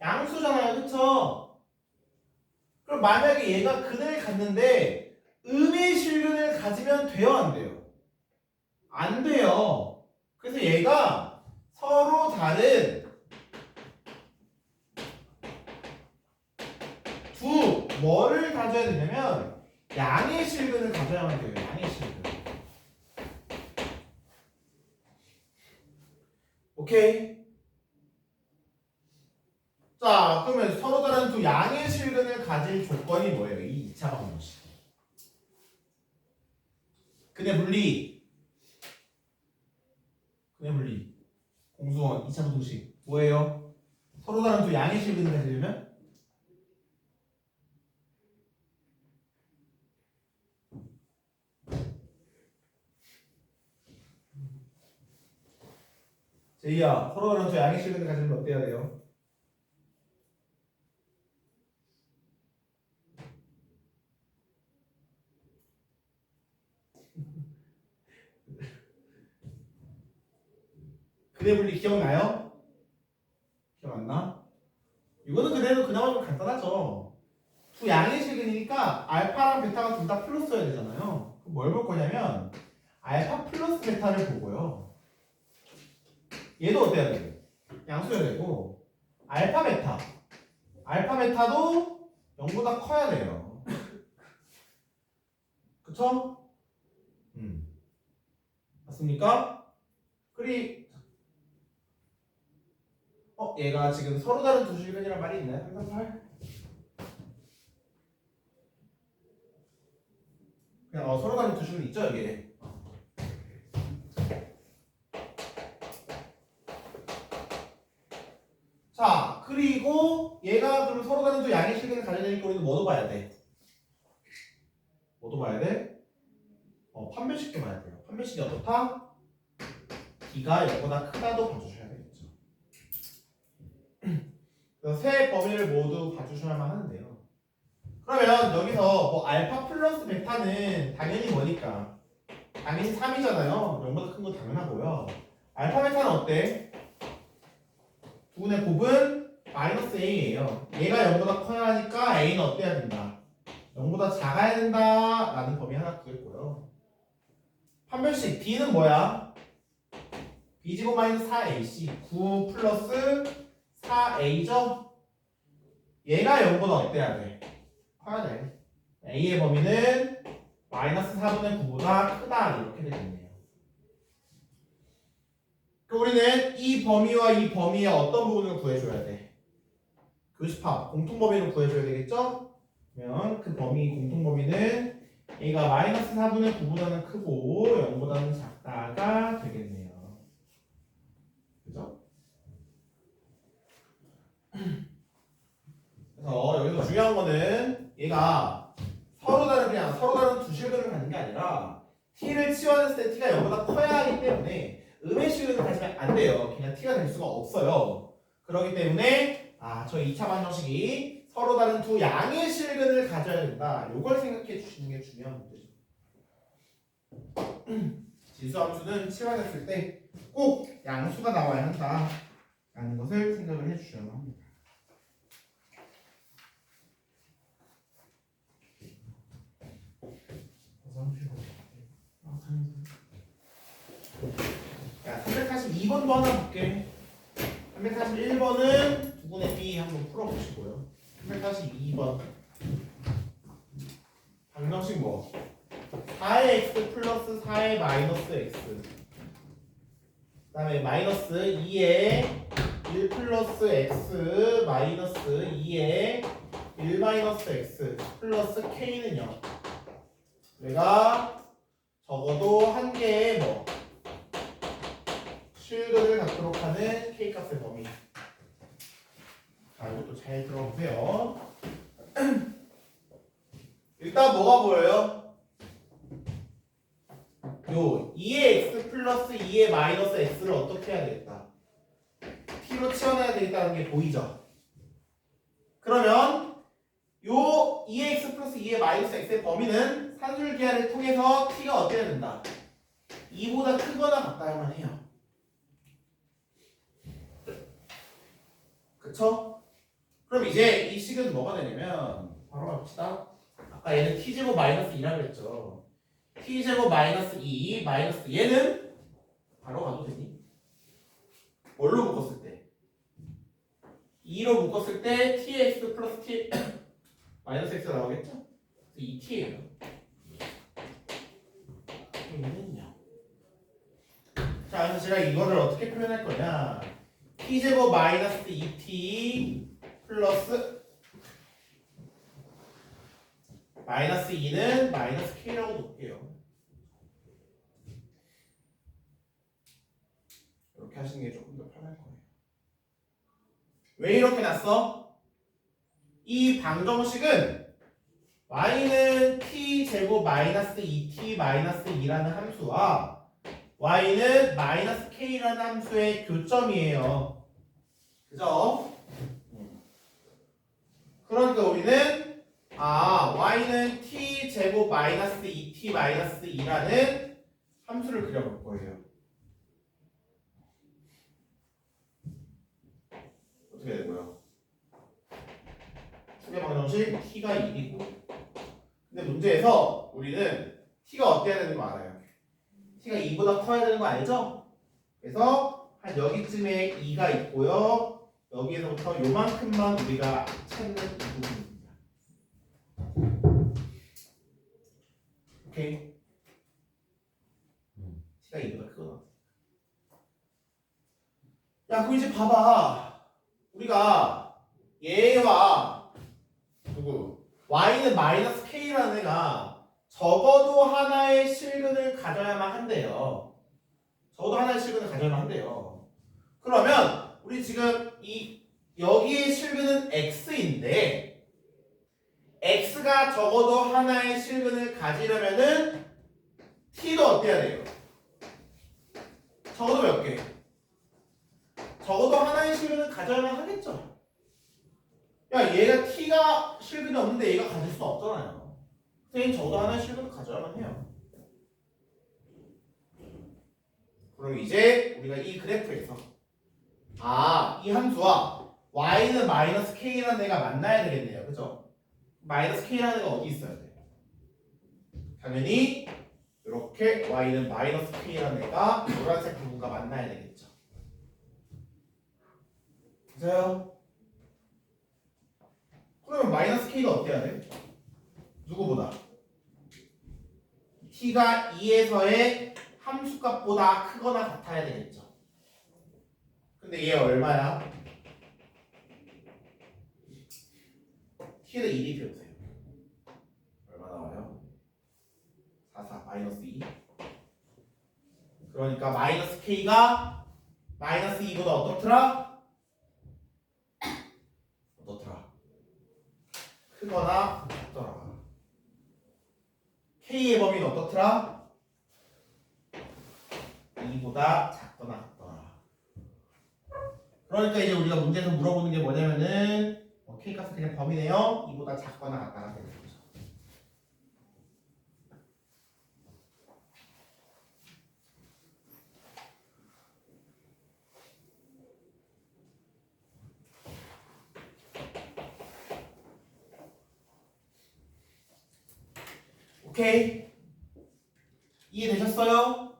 양수잖아요, 그쵸? 그럼 만약에 얘가 근을 갖는데 음의 실근을 가지면 돼요, 안 돼요? 안 돼요. 그래서 얘가 서로 다른 두 뭐를 가져야 되냐면 양의 실근을 가져야만 돼요. 양의 실근. 오케이. 자, 그러면 서로 다른 두 양의 실근을 가질 조건이 뭐예요? 이 2차 방정식. 근의 분리. 근의 분리. 공수원 2차 방정식. 뭐예요? 서로 다른 두 양의 실근을 가지려면 제이야, 서로 다른 두 양의 실근을 가지려면 어때야 돼요? 근의 분리 기억나요? 기억 안 나? 이거는 그래도 그나마 좀 간단하죠. 두 양의 실근이니까 알파랑 베타가 둘 다 플러스여야 되잖아요. 그럼 뭘 볼 거냐면 알파 플러스 베타를 보고요. 얘도 어때야 돼? 양수여야 되고 알파 베타. 알파 베타도 0보다 커야 돼요. 그쵸? 맞습니까? 얘가 지금 서로 다른 두 실근이란 말이 있나요? 3, 3, 8? 그냥 서로 다른 두 실근 있죠, 이게. 자, 그리고 얘가 그럼 서로 다른 두 양의 실근을 가져야 되니까 우리는 뭐도 봐야 돼? 뭐도 봐야 돼? 판별식도 봐야 돼요. 판별식이 어떻다? B가 0보다 크다도 봐주셔야 되겠죠. 그래서 세 범위를 모두 봐주셔야만 하는데요. 그러면 여기서 뭐 알파 플러스 베타는 당연히 뭐니까? 당연히 3이잖아요. 0보다 큰 거 당연하고요. 알파 베타는 어때? 두 분의 곱은 마이너스 A예요. 얘가 0보다 커야 하니까 A는 어때야 된다? 0보다 작아야 된다 라는 범위 하나 구했고요. 판별식 B는 뭐야? B제곱 마이너스 4AC 9 플러스 4A죠? 얘가 0보다 어때야 돼? 커야 돼. A의 범위는 마이너스 4분의 9보다 크다 이렇게 되겠네요. 그럼 우리는 이 범위와 이 범위의 어떤 부분을 구해줘야 돼? 교집합, 공통범위를 구해줘야 되겠죠? 그러면 그 범위, 공통범위는 A가 마이너스 4분의 9보다는 크고 0보다는 작다가 되겠네요. 그죠? 그래서 여기서 중요한 거는 얘가 서로 다른 두 실근을 갖는 게 아니라 t를 치환했을 때 t가 0보다 커야 하기 때문에 음의 실근을 가지면 안 돼요. 그냥 t가 될 수가 없어요. 그렇기 때문에 저 2차 방정식이 서로 다른 두 양의 실근을 가져야 된다. 요걸 생각해 주시는 게 중요한 문제죠. 지수함수는 치환했을 때 꼭 양수가 나와야 한다 라는 것을 생각을 해주셔야 합니다. 야, 342번도 하나 볼게. 341번은 두분의 B 한번 풀어보시고요. 342번 방정식 뭐? 4의 x 플러스 4의 마이너스 x, 그 다음에 마이너스 2의 1 플러스 x 마이너스 2의 1 마이너스 x 플러스 k는요, 내가 적어도 한 개의 뭐 실근을 갖도록 하는 k값의 범위. 자, 이것도 잘 들어보세요. 일단 뭐가 보여요? 요 2의 x 플러스 2의 마이너스 x를 어떻게 해야 되겠다? t로 치환해야 되겠다는 게 보이죠? 그러면 요 2의 x 플러스 2의 마이너스 x의 범위는 산술기하를 통해서 t가 어때야 된다? 2보다 크거나 같다야만 해요. 그쵸? 그럼 이제 이 식은 뭐가 되냐면 바로 갑시다. 아까 얘는 t제곱 마이너스 2라고 했죠. t제곱 마이너스 2 마이너스 얘는 바로 가도 되니? 뭘로 묶었을 때? 2로 묶었을 때 tx 플러스 t 마이너스 x가 나오겠죠? 2t예요. 얘는요. 자, 그래서 제가 이거를 어떻게 표현할 거냐? t제곱 마이너스 2t 플러스 마이너스 2는 마이너스 k라고 놓을게요. 이렇게 하시는 게 조금 더 편할 거예요. 왜 이렇게 놨어? 이 방정식은 y는 t제곱 마이너스 2t 마이너스 2라는 함수와 y는 마이너스 k라는 함수의 교점이에요. 그죠? 그러니까 우리는 y는 t제곱 마이너스 2t 마이너스 2라는 함수를 그려볼 거예요. 어떻게 되고요? 축의 방정식 t가 1이고, 근데 문제에서 우리는 t가 어때야 되는 거 알아요? t가 2보다 커야 되는 거 알죠? 그래서 한 여기쯤에 2가 있고요. 여기에서부터 요만큼만 우리가 찾는 이 부분입니다. 오케이. t가 2보다 크거나. 야, 그럼 이제 봐봐. 우리가 얘와 누구? y는 마이너스 k라는 애가 적어도 하나의 실근을 가져야만 한대요. 적어도 하나의 실근을 가져야만 한대요. 그러면 우리 지금 여기의 실근은 x인데, x가 적어도 하나의 실근을 가지려면은 t도 어때야 돼요? 적어도 몇 개? 적어도 하나의 실근을 가져야만 하겠죠. 야, 얘가 t가 실근이 없는데 얘가 가질 수 없잖아요. 선생님, 적어도 하나의 실근을 가져야만 해요. 그럼 이제 우리가 이 그래프에서 이 함수와 y는 마이너스 k라는 애가 만나야 되겠네요. 그죠? 마이너스 k라는 애가 어디 있어야 돼? 당연히 이렇게 y는 마이너스 k라는 애가 노란색 부분과 만나야 되겠죠. 맞아요? 그러면 마이너스 k가 어때야 돼? 누구보다? t가 2에서의 함수값보다 크거나 같아야 되겠죠. 근데 얘 얼마야? t를 1이 배우세요. 얼마 나와요? 44 마이너스 2. 그러니까 마이너스 k가 마이너스 2보다 어떻더라? 크거나 같더라. k의 범위는 어떻더라? 2보다 작거나 같더라. 그러니까 이제 우리가 문제에서 물어보는 게 뭐냐면은 K 값은 그냥 범위네요. 이보다 작거나 같다가 되는 거죠. 오케이. 이해되셨어요?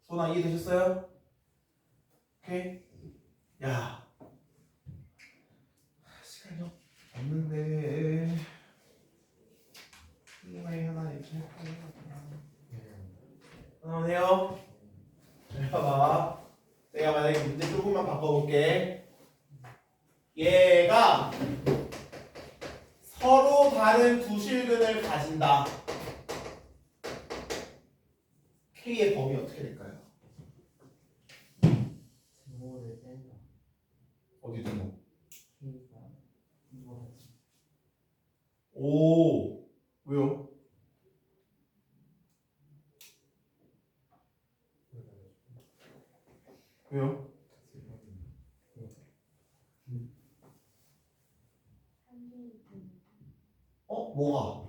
소나 이해되셨어요? 오케이. 야, 시간이 없는데 왜 하나 얘기할까요? 해요. 봐봐. 내가 만약에 문제 조금만 바꿔볼게. 얘가 서로 다른 두 실근을 가진다. K의 범위 어떻게 될까요? 제곱을 뺀다. 어디 등호? K가 이거 같이. 오, 왜요? 왜요? 뭐가?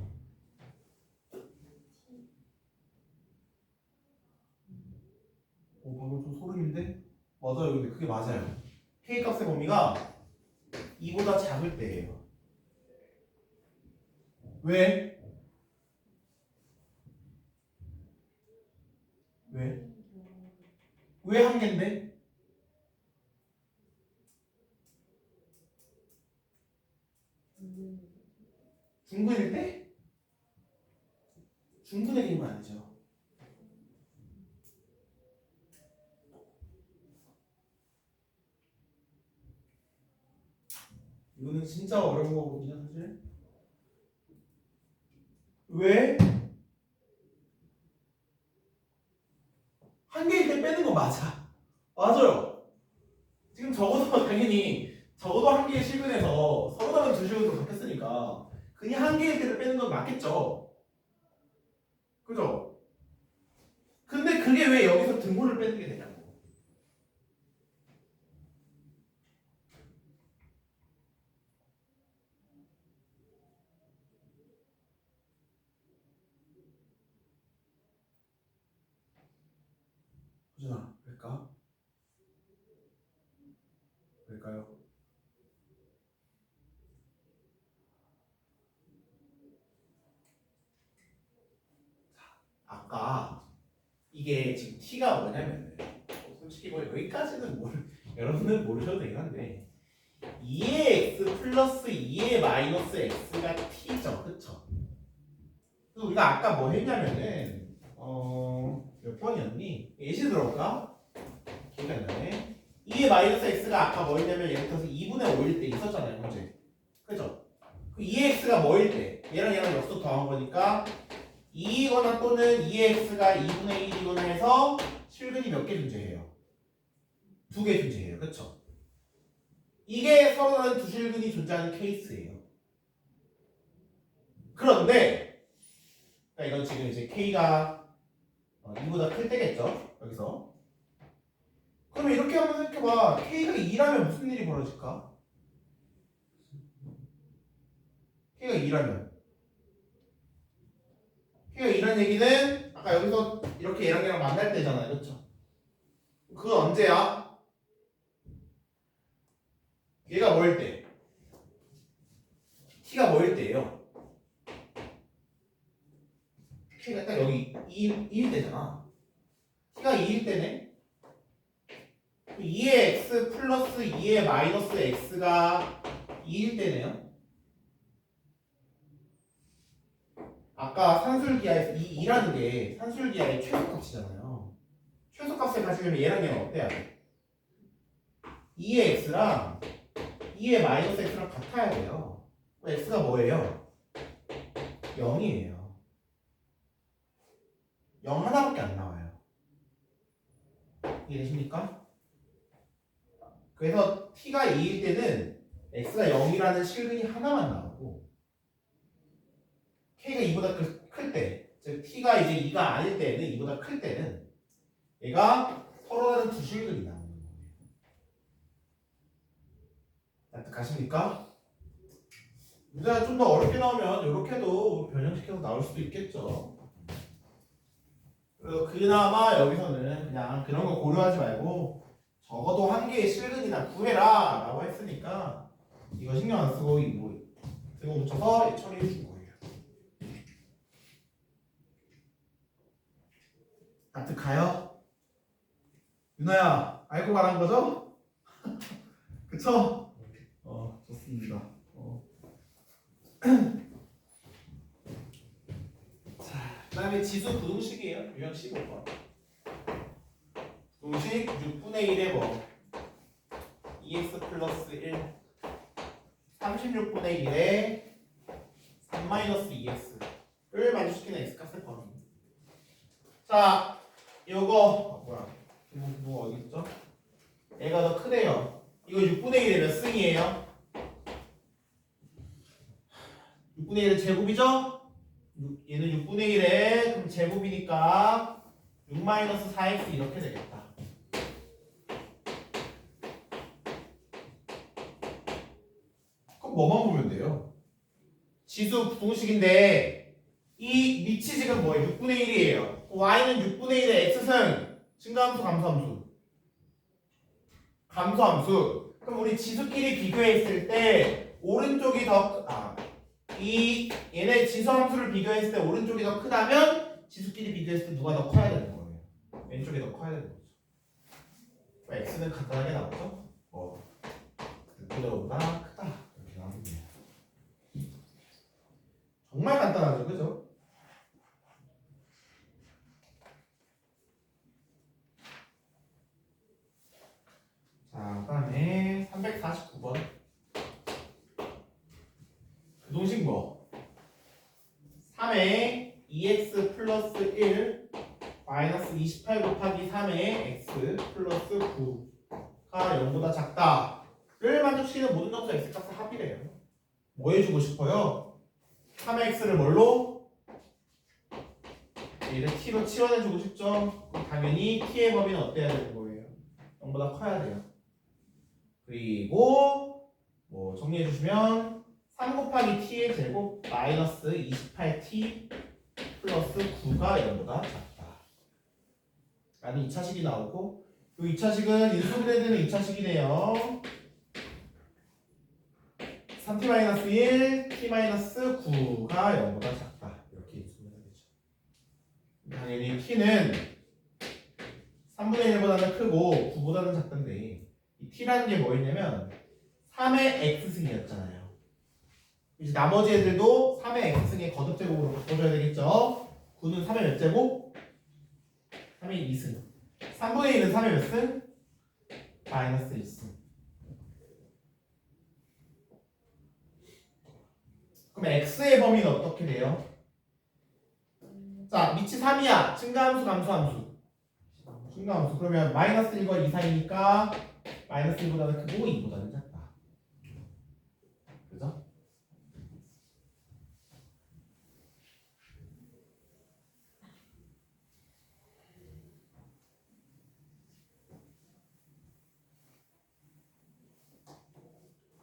방금 좀 소름인데? 맞아요. 근데 그게 맞아요. K 값의 범위가 2보다 작을 때예요. 왜? 왜? 왜 한 개인데? 중근일 때? 중근의 개념은 아니죠. 이거는 진짜 어려운 거거든요, 사실. 왜? 한 개일 때 빼는 거 맞아. 맞아요. 지금 적어도 당연히 적어도 한 개의 실근에서 서로 다른 두 실근으로 바뀌었으니까 그냥 한 개일 때를 빼는 건 맞겠죠. 그죠? 근데 그게 왜 여기서 등호를 빼는 게 되냐고. 호준아, 왜일까? 왜일까요? 아까 이게 지금 T가 뭐냐면은 솔직히 뭐 여기까지는 여러분은 모르셔도 되긴 한데 2의 x 플러스 2의 마이너스 x가 T죠. 그쵸? 그래서 우리가 아까 뭐 했냐면은 몇 번이었니? 예시 들어볼까? 기억이 안 나네. 2의 마이너스 x가 아까 뭐였냐면 예를 들어서 2분의 5일 때 있었잖아요. 문제. 그죠? 그 2x가 뭐일 때? 얘랑 얘랑 역수 더한 거니까 2이거나 또는 2x가 2분의 1이거나 해서 실근이 몇 개 존재해요? 2개 존재해요. 그쵸? 이게 서로 다른 두 실근이 존재하는 케이스예요. 그런데 그러니까 이건 지금 이제 K가 2보다 클 때겠죠? 여기서. 그러면 이렇게 한번 생각해봐. K가 2라면 무슨 일이 벌어질까? K가 2라면 K가 2란 얘기는 아까 여기서 이렇게 얘랑 얘랑 만날 때잖아요. 그렇죠? 그건 언제야? 얘가 뭐일 때? T가 뭐일 때예요? T가 딱 여기 2일 때잖아. T가 2일 때네? 2의 x 플러스 2의 마이너스 x가 2일 때네요. 아까 산술기하에서 이 2라는 게 산술기하의 최소값이잖아요. 최소값을 가지려면 얘랑 얘랑 어때야 돼? 2의 x랑 2의 마이너스 x랑 같아야 돼요. x가 뭐예요? 0이에요. 0 하나밖에 안 나와요. 이해되십니까? 그래서 t가 2일 때는 x가 0이라는 실근이 하나만 나오고 k가 2보다 클 때, 즉 t가 이제 2가 아닐 때는 2보다 클 때는 얘가 서로 다른 두 실근이 나오는 거예요. 납득하십니까? 문제가 좀 더 어렵게 나오면 이렇게도 변형시켜서 나올 수도 있겠죠. 그래서 그나마 여기서는 그냥 그런 거 고려하지 말고 적어도 한 개의 실근이나 구해라 라고 했으니까 이거 신경 안 쓰고 이거 쓰고 붙여서 처리해 준 거예요. 납득가요? 윤아야 알고 말한 거죠? 그쵸? 좋습니다. 자, 그 다음에 지수 부등식이에요. 유형 15번. 부등식 6분의 1의 뭐 2x 플러스 1 36분의 1에 3 마이너스 2x를 만족시키는 x값의 범위. 자, 요거 뭐야? 뭐 어디 있죠? 얘가 더 크네요. 이거 6분의 1의 몇 승이에요? 6분의 1의 제곱이죠? 얘는 6분의 1의 그럼 제곱이니까 6 마이너스 4x 이렇게 되겠다. 그럼 뭐만 보면 돼요? 지수 부등식인데 이 밑이 지금 뭐예요? 6분의 1이에요. y는 6분의 1의 x승 증가함수 감소함수 감소함수. 그럼 우리 지수끼리 비교했을 때 오른쪽이 더 얘네 지수함수를 비교했을 때 오른쪽이 더 크다면 지수끼리 비교했을 때 누가 더 커야 되는 거예요? 왼쪽이 더 커야 되는 거죠. x는 간단하게 나오죠? 그거보다 크다 이렇게 나오면 돼요. 정말 간단하죠, 그죠? 자, 그다음에 349번. 부등식 뭐? 3에 2x 플러스 1 마이너스 28 곱하기 3에 x 플러스 9가 0보다 작다를 만족시키는 모든 점수 x값의 합이래요. 뭐 해주고 싶어요? 3x를 뭘로? 얘를 t로 치환해주고 싶죠? 그럼 당연히 t의 범위는 어때야 되는 거예요? 0보다 커야 돼요. 그리고 뭐 정리해주시면 3 곱하기 t의 제곱 마이너스 28t 플러스 9가 0보다 작다 라는 2차식이 나오고 이 2차식은 인수분해 되는 2차식이네요. 3t-1 t-9가 0보다 작다 이렇게 인수분해 되죠. 당연히 t는 3분의 1보다는 크고 9보다는 작던데 이 t라는 게 뭐였냐면 3의 x승이었잖아요. 이제 나머지 애들도 3의 x승의 거듭제곱으로 바꿔줘야 되겠죠. 9는 3의 몇 제곱? 3의 2승. 3분의 1은 3의 몇 승? 마이너스 1승. 그럼 x의 범위는 어떻게 돼요? 자, 밑이 3이야. 증가함수 감소함수. 증가함수. 그러면 마이너스 1과 이상이니까 마이너스 1보다는 크고 2보다는 작다. 그죠?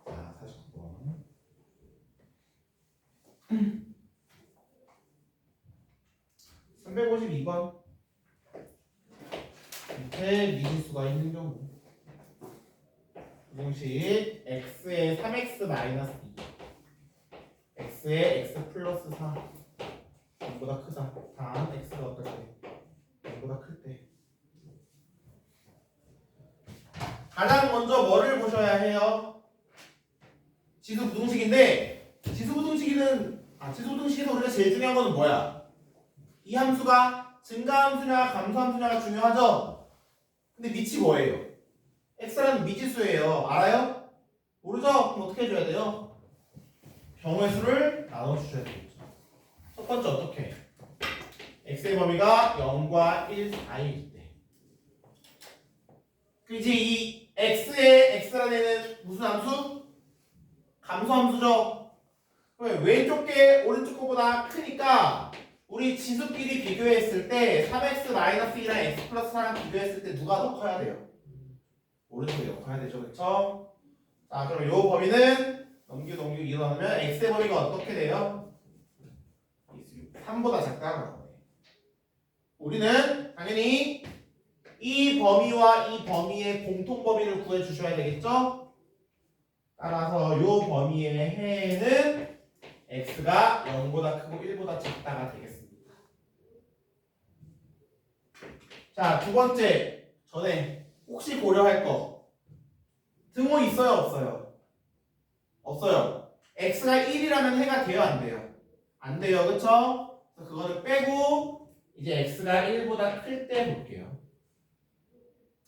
자, 49번. 352번. 밑에 미지수가 있는 경우. 부등식 x의 3x 마이너스 2 x의 x 플러스 4 0보다 크다. 단 x가 어떨 때? 0보다 클 때. 가장 먼저 뭐를 보셔야 해요? 지수 부등식인데 지수 부등식에서 우리가 제일 중요한 거는 뭐야? 이 함수가 증가함수냐 감소함수냐가 중요하죠? 근데 밑이 뭐예요? x라는 미지수예요. 알아요? 모르죠? 그럼 어떻게 해줘야 돼요? 경우의 수를 나눠주셔야 되겠죠. 첫 번째 어떻게? x의 범위가 0과 1 사이일 때. 그지 이 x라는 애는 무슨 함수? 감소함수죠. 그럼 왼쪽 게 오른쪽 거보다 크니까 우리 지수끼리 비교했을 때 3x-1이랑 x 플러스 4랑 비교했을 때 누가 더 커야 돼요? 오른쪽이 더 커야 되죠. 그렇죠? 자, 그럼 요 범위는 넘기고 일어나면 x의 범위가 어떻게 돼요? 3보다 작다는 거예요. 우리는 당연히 이 범위와 이 범위의 공통 범위를 구해 주셔야 되겠죠? 따라서 요 범위의 해는 x가 0보다 크고 1보다 작다가 되겠습니다. 자, 두 번째 전에 혹시 고려할 거 등호 있어요 없어요? 없어요. x가 1이라면 해가 돼요 안 돼요? 안 돼요, 그쵸? 그래서 그거를 빼고 이제 x가 1보다 클 때 볼게요.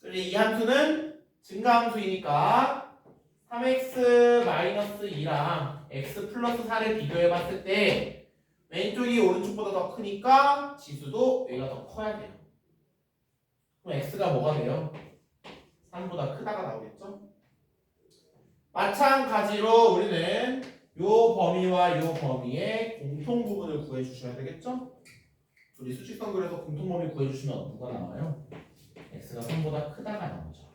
그리고 이 함수는 증가함수이니까 3x-2랑 x 플러스 4를 비교해봤을 때 왼쪽이 오른쪽보다 더 크니까 지수도 여기가 더 커야 돼요. 그럼 x가 뭐가 돼요? 3보다 크다가 나오겠죠? 마찬가지로 우리는 요 범위와 요 범위의 공통 부분을 구해 주셔야 되겠죠? 우리 수직선 그래서 공통 범위 구해 주시면 누가 나와요? x가 3보다 크다가 나오죠.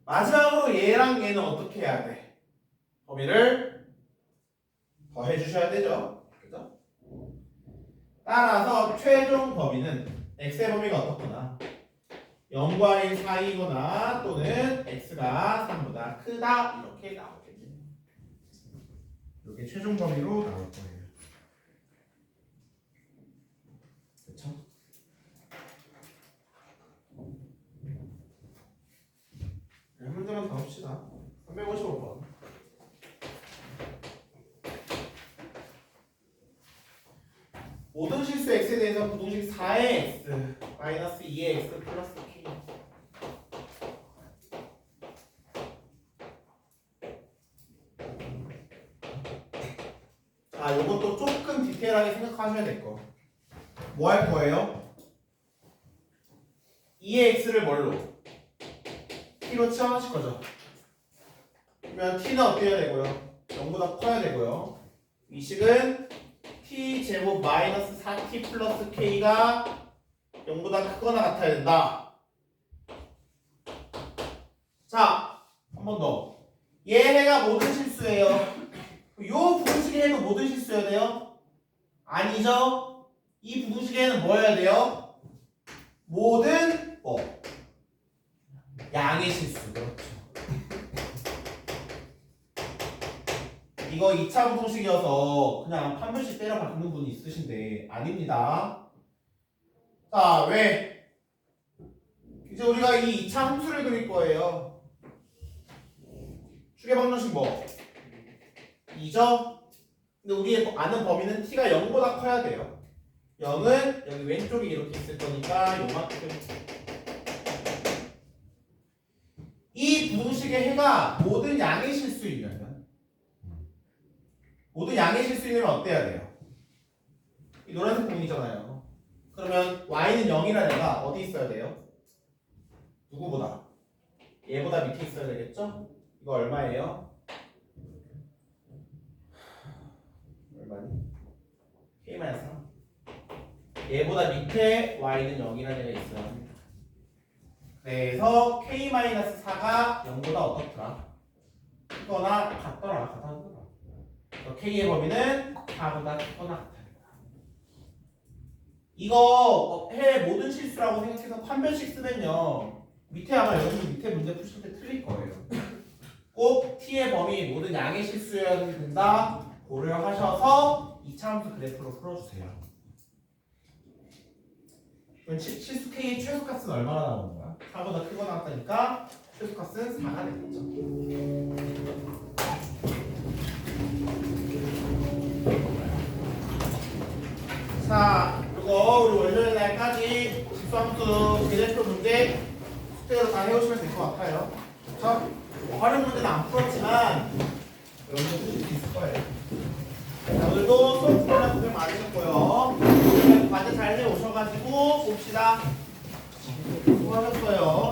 마지막으로 얘랑 얘는 어떻게 해야 돼? 범위를 더해 주셔야 되죠. 그죠? 따라서 최종 범위는 x의 범위가 어떻거나 0과 1 사이거나 또는 x가 3보다 크다 이렇게 나오겠네요. 이게 최종 범위로 나올 거예요. 그렇죠? 한 문제만 더 봅시다. 355번. 모든 실수 x에 대해서 부동식 4의 x 마이너스 2의 x 플러스 k. 자, 이것도 조금 디테일하게 생각하셔야 될 거. 뭐 할 거예요? 2의 x를 뭘로? t로 치환하실 거죠. 그러면 t는 어떻게 해야 되고요? 0보다 커야 되고요. 이 식은 t 제곱 마이너스 4t 플러스 k가 0보다 크거나 같아야 된다. 자, 한 번 더. 얘 해가 모든 실수예요. 요 부등식의 해도 모든 실수여야 돼요? 아니죠? 이 부등식의 해는 뭐 해야 돼요? 모든 양의 실수. 그렇죠. 이거 2차 부등식이어서 그냥 판별식 때려 박는 분이 있으신데 아닙니다. 자, 왜? 이제 우리가 이 2차 함수를 그릴 거예요. 축의 방정식 뭐? 2죠? 근데 우리 아는 범위는 t가 0보다 커야 돼요. 0은 여기 왼쪽이 이렇게 있을 거니까 요만큼. 이 부등식의 해가 모든 양의 실수이면 모든 양의 실수이면 어때야 돼요? 이 노란색 부분이잖아요. 그러면 y는 0이라는 애가 어디 있어야 돼요? 누구보다? 얘보다 밑에 있어야 되겠죠? 이거 얼마예요? 얼마니? k-3. 얘보다 밑에 y는 0이라는 애가 있어야 합니다. 그래서 k-4가 0보다 어떻더라? 크거나 같더라. 같더라. k의 범위는 4보다 크거나 같다. 이거 해 모든 실수라고 생각해서 판별식 쓰면요. 밑에 아마 여러분 밑에 문제 푸실 때 틀릴 거예요. 꼭 t의 범위 모든 양의 실수여야 된다. 고려하셔서 2차 함수 그래프로 풀어주세요. 그럼 실수 k의 최소값은 얼마나 나오는 거야? 4보다 크거나 같다니까 최소값은 4가 되겠죠. 자, 그리고 우리 월요일 날까지 집수함수 그래프 문제 숙제로 다 해오시면 될 것 같아요. 그렇죠? 활용 문제는 안 풀었지만 여러분들 풀 수 있을 거예요. 자, 오늘도 수업 듣느라 고생 많으셨고요. 과제 잘 해오셔가지고 봅시다. 수고하셨어요.